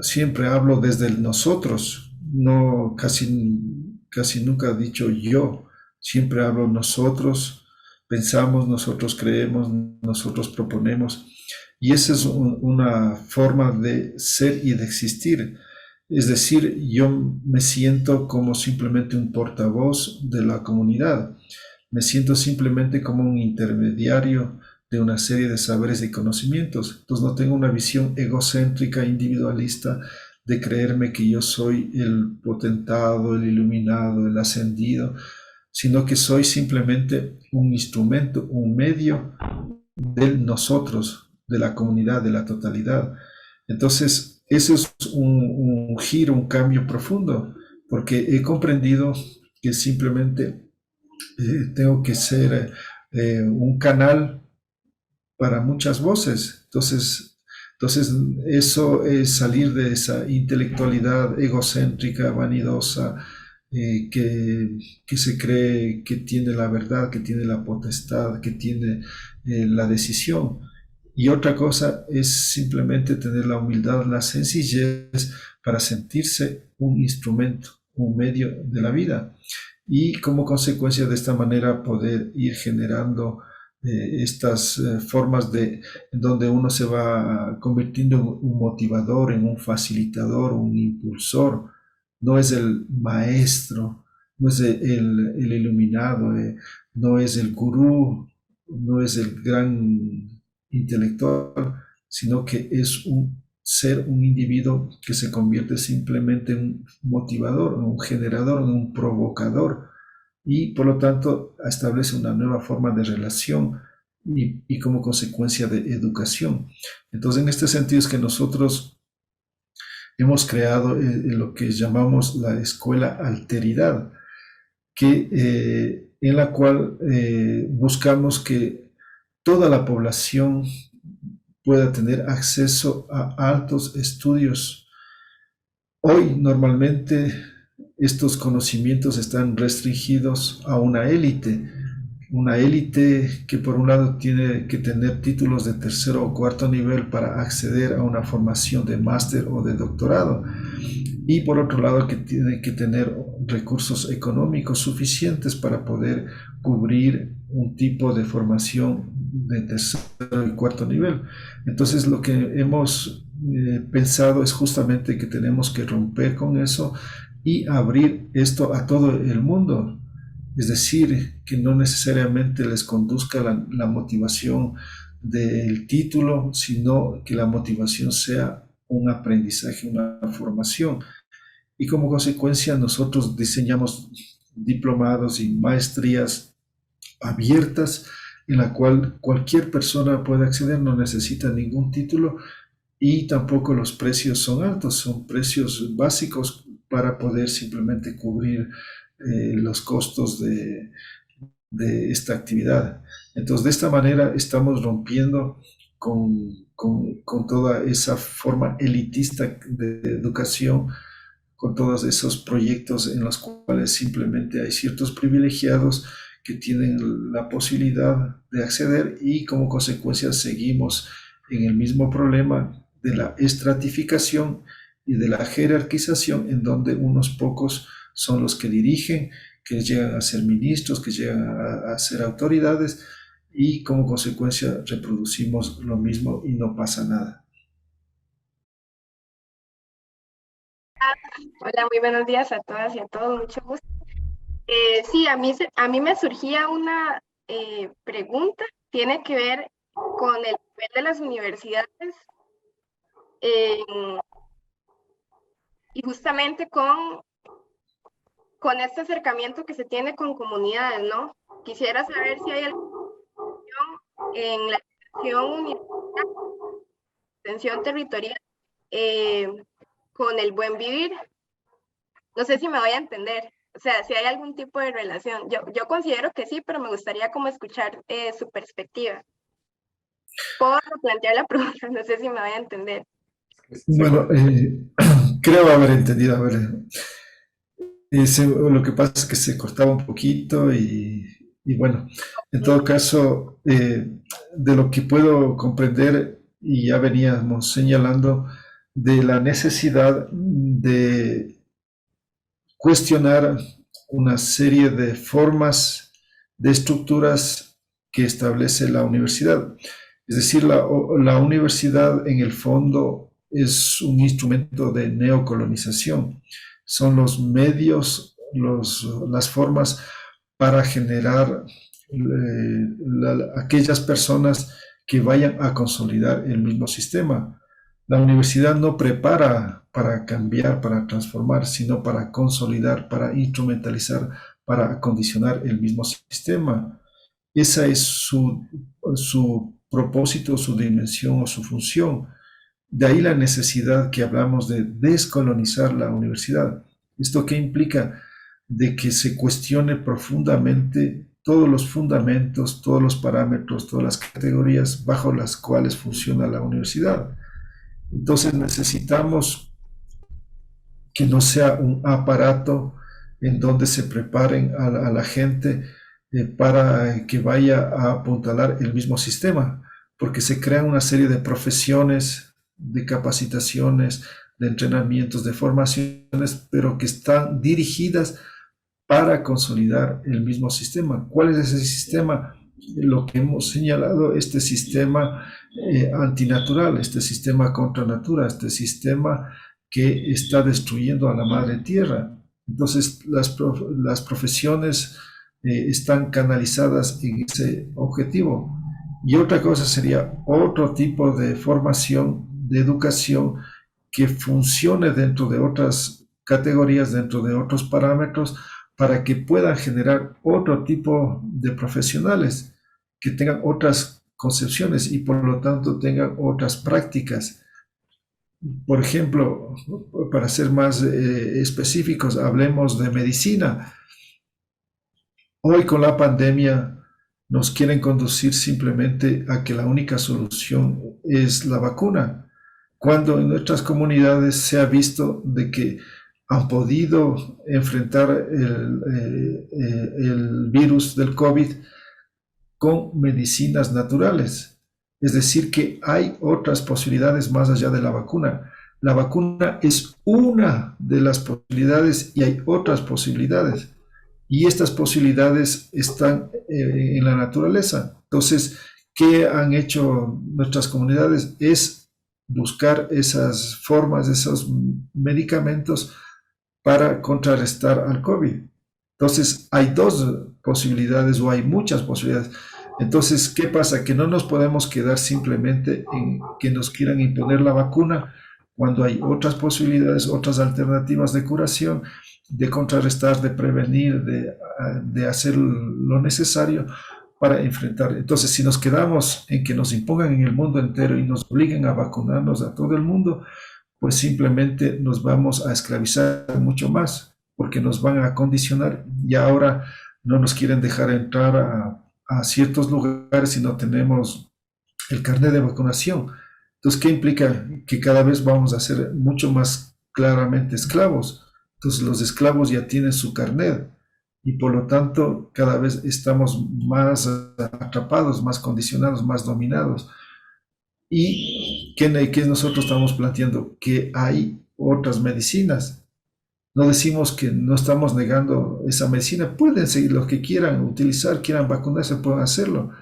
siempre hablo desde el nosotros, no casi nunca he dicho yo, siempre hablo nosotros, pensamos, nosotros creemos, nosotros proponemos, y esa es una forma de ser y de existir. Es decir, yo me siento como simplemente un portavoz de la comunidad, me siento simplemente como un intermediario de una serie de saberes y conocimientos. Entonces no tengo una visión egocéntrica, individualista, de creerme que yo soy el potentado, el iluminado, el ascendido, sino que soy simplemente un instrumento, un medio de nosotros, de la comunidad, de la totalidad. Entonces, eso es un giro, un cambio profundo, porque he comprendido que simplemente tengo que ser un canal para muchas voces. Entonces, eso es salir de esa intelectualidad egocéntrica, vanidosa, que se cree que tiene la verdad, que tiene la potestad, que tiene la decisión. Y otra cosa es simplemente tener la humildad, la sencillez para sentirse un instrumento, un medio de la vida. Y como consecuencia de esta manera poder ir generando estas formas en donde uno se va convirtiendo en un motivador, en un facilitador, un impulsor. No es el maestro, no es el iluminado, no es el gurú, no es el gran intelectual, sino que es un ser, un individuo que se convierte simplemente en un motivador, en un generador, en un provocador, y por lo tanto establece una nueva forma de relación y como consecuencia de educación. Entonces, en este sentido es que nosotros hemos creado lo que llamamos la escuela alteridad, en la cual buscamos que toda la población pueda tener acceso a altos estudios. Hoy normalmente estos conocimientos están restringidos a una élite que por un lado tiene que tener títulos de tercero o cuarto nivel para acceder a una formación de máster o de doctorado, y por otro lado que tiene que tener recursos económicos suficientes para poder cubrir un tipo de formación de tercero y cuarto nivel. Entonces lo que hemos pensado es justamente que tenemos que romper con eso y abrir esto a todo el mundo. Es decir, que no necesariamente les conduzca la motivación del título, sino que la motivación sea un aprendizaje, una formación. Y como consecuencia nosotros diseñamos diplomados y maestrías abiertas en la cual cualquier persona puede acceder, no necesita ningún título, y tampoco los precios son altos, son precios básicos para poder simplemente cubrir los costos de esta actividad. Entonces, de esta manera estamos rompiendo con toda esa forma elitista de educación, con todos esos proyectos en los cuales simplemente hay ciertos privilegiados que tienen la posibilidad de acceder, y como consecuencia seguimos en el mismo problema de la estratificación y de la jerarquización, en donde unos pocos son los que dirigen, que llegan a ser ministros, que llegan a ser autoridades, y como consecuencia reproducimos lo mismo y no pasa nada. Hola, muy buenos días a todas y a todos, mucho gusto. Sí, a mí me surgía una pregunta, tiene que ver con el nivel de las universidades y justamente con este acercamiento que se tiene con comunidades, ¿no? Quisiera saber si hay alguna en la educación universitaria extensión territorial con el buen vivir. No sé si me voy a entender, o sea, si hay algún tipo de relación. Yo considero que sí, pero me gustaría como escuchar su perspectiva. Puedo plantear la pregunta, no sé si me voy a entender. Bueno, creo haber entendido. A ver, lo que pasa es que se cortaba un poquito y bueno, en todo caso, de lo que puedo comprender, y ya veníamos señalando, de la necesidad de cuestionar una serie de formas, de estructuras que establece la universidad. Es decir, la universidad en el fondo es un instrumento de neocolonización. Son los medios, las formas para generar aquellas personas que vayan a consolidar el mismo sistema. La universidad no prepara para cambiar, para transformar, sino para consolidar, para instrumentalizar, para acondicionar el mismo sistema. Esa es su propósito, su dimensión o su función. De ahí la necesidad que hablamos de descolonizar la universidad. ¿Esto qué implica? De que se cuestione profundamente todos los fundamentos, todos los parámetros, todas las categorías bajo las cuales funciona la universidad. Entonces necesitamos que no sea un aparato en donde se preparen a la gente para que vaya a apuntalar el mismo sistema, porque se crean una serie de profesiones, de capacitaciones, de entrenamientos, de formaciones, pero que están dirigidas para consolidar el mismo sistema. ¿Cuál es ese sistema? Lo que hemos señalado, este sistema antinatural, este sistema contra natura, este sistema que está destruyendo a la madre tierra. Entonces, las profesiones están canalizadas en ese objetivo. Y otra cosa sería otro tipo de formación, de educación que funcione dentro de otras categorías, dentro de otros parámetros, para que puedan generar otro tipo de profesionales que tengan otras concepciones y por lo tanto tengan otras prácticas. Por ejemplo, para ser más específicos, hablemos de medicina. Hoy con la pandemia nos quieren conducir simplemente a que la única solución es la vacuna, cuando en nuestras comunidades se ha visto de que han podido enfrentar el virus del COVID con medicinas naturales. Es decir, que hay otras posibilidades más allá de la vacuna. La vacuna es una de las posibilidades y hay otras posibilidades. Y estas posibilidades están en la naturaleza. Entonces, ¿qué han hecho nuestras comunidades? Es buscar esas formas, esos medicamentos para contrarrestar al COVID. Entonces, hay dos posibilidades o hay muchas posibilidades. Entonces, ¿qué pasa? Que no nos podemos quedar simplemente en que nos quieran imponer la vacuna cuando hay otras posibilidades, otras alternativas de curación, de contrarrestar, de prevenir, de hacer lo necesario para enfrentar. Entonces, si nos quedamos en que nos impongan en el mundo entero y nos obliguen a vacunarnos a todo el mundo, pues simplemente nos vamos a esclavizar mucho más, porque nos van a condicionar y ahora no nos quieren dejar entrar a ciertos lugares si no tenemos el carnet de vacunación. Entonces, ¿qué implica? Que cada vez vamos a ser mucho más claramente esclavos. Entonces, los esclavos ya tienen su carnet y por lo tanto cada vez estamos más atrapados, más condicionados, más dominados. ¿Y qué nosotros estamos planteando? Que hay otras medicinas. No decimos que no estamos negando esa medicina. Pueden seguir lo que quieran utilizar, quieran vacunarse, pueden hacerlo.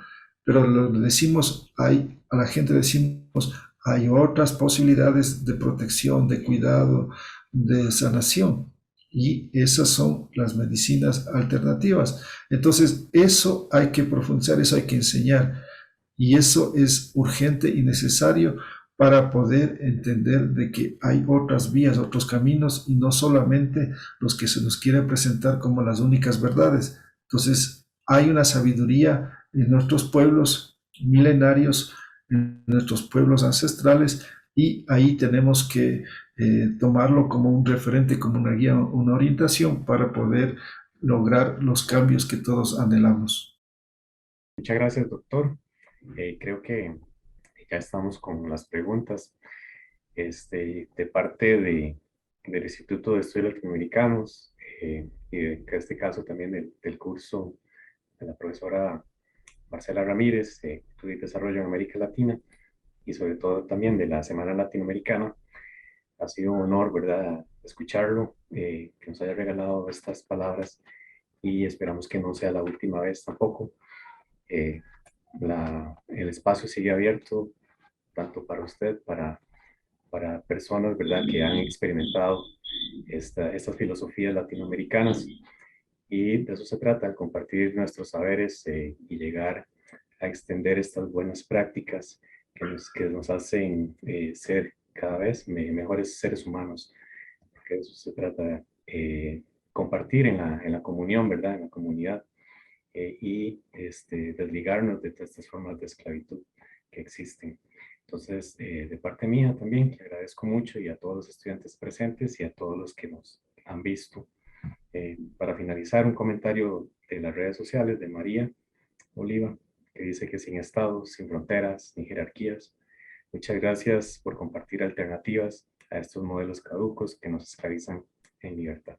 Pero lo decimos, a la gente decimos, hay otras posibilidades de protección, de cuidado, de sanación. Y esas son las medicinas alternativas. Entonces, eso hay que profundizar, eso hay que enseñar. Y eso es urgente y necesario para poder entender de que hay otras vías, otros caminos y no solamente los que se nos quieren presentar como las únicas verdades. Entonces, hay una sabiduría en nuestros pueblos milenarios en nuestros pueblos ancestrales, y ahí tenemos que tomarlo como un referente, como una guía, una orientación para poder lograr los cambios que todos anhelamos. Muchas gracias, doctor. Creo que ya estamos con las preguntas. De parte del Instituto de Estudios Latinoamericanos y en este caso también del curso de la profesora Marcela Ramírez de Estudio y Desarrollo en América Latina y sobre todo también de la Semana Latinoamericana. Ha sido un honor, ¿verdad?, escucharlo, que nos haya regalado estas palabras y esperamos que no sea la última vez tampoco. Eh, el espacio sigue abierto tanto para usted, para personas, ¿verdad?, que han experimentado estas filosofías latinoamericanas, y de eso se trata, compartir nuestros saberes y llegar a extender estas buenas prácticas que nos hacen ser cada vez mejores seres humanos, porque de eso se trata, compartir en la comunión, ¿verdad?, en la comunidad, y desligarnos de todas estas formas de esclavitud que existen. Entonces, de parte mía también, le agradezco mucho, y a todos los estudiantes presentes y a todos los que nos han visto. Para finalizar, un comentario de las redes sociales de María Oliva, que dice que sin estados, sin fronteras, ni jerarquías. Muchas gracias por compartir alternativas a estos modelos caducos que nos esclavizan en libertad.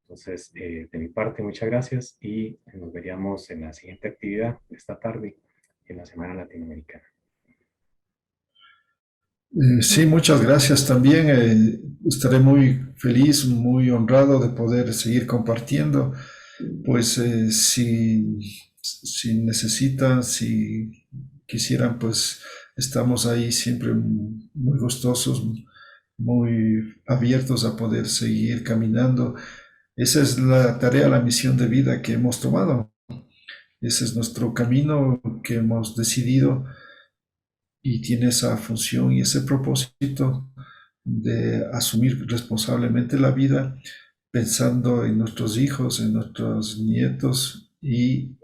Entonces, de mi parte, muchas gracias, y nos veríamos en la siguiente actividad de esta tarde en la Semana Latinoamericana. Sí, muchas gracias también. Estaré muy feliz, muy honrado de poder seguir compartiendo. Pues si necesitan, si quisieran, pues estamos ahí siempre muy gustosos, muy abiertos a poder seguir caminando. Esa es la tarea, la misión de vida que hemos tomado. Ese es nuestro camino que hemos decidido, y tiene esa función y ese propósito de asumir responsablemente la vida, pensando en nuestros hijos, en nuestros nietos, y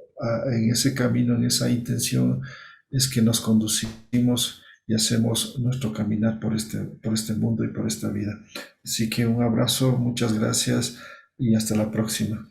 en ese camino, en esa intención es que nos conducimos y hacemos nuestro caminar por este mundo y por esta vida. Así que un abrazo, muchas gracias y hasta la próxima.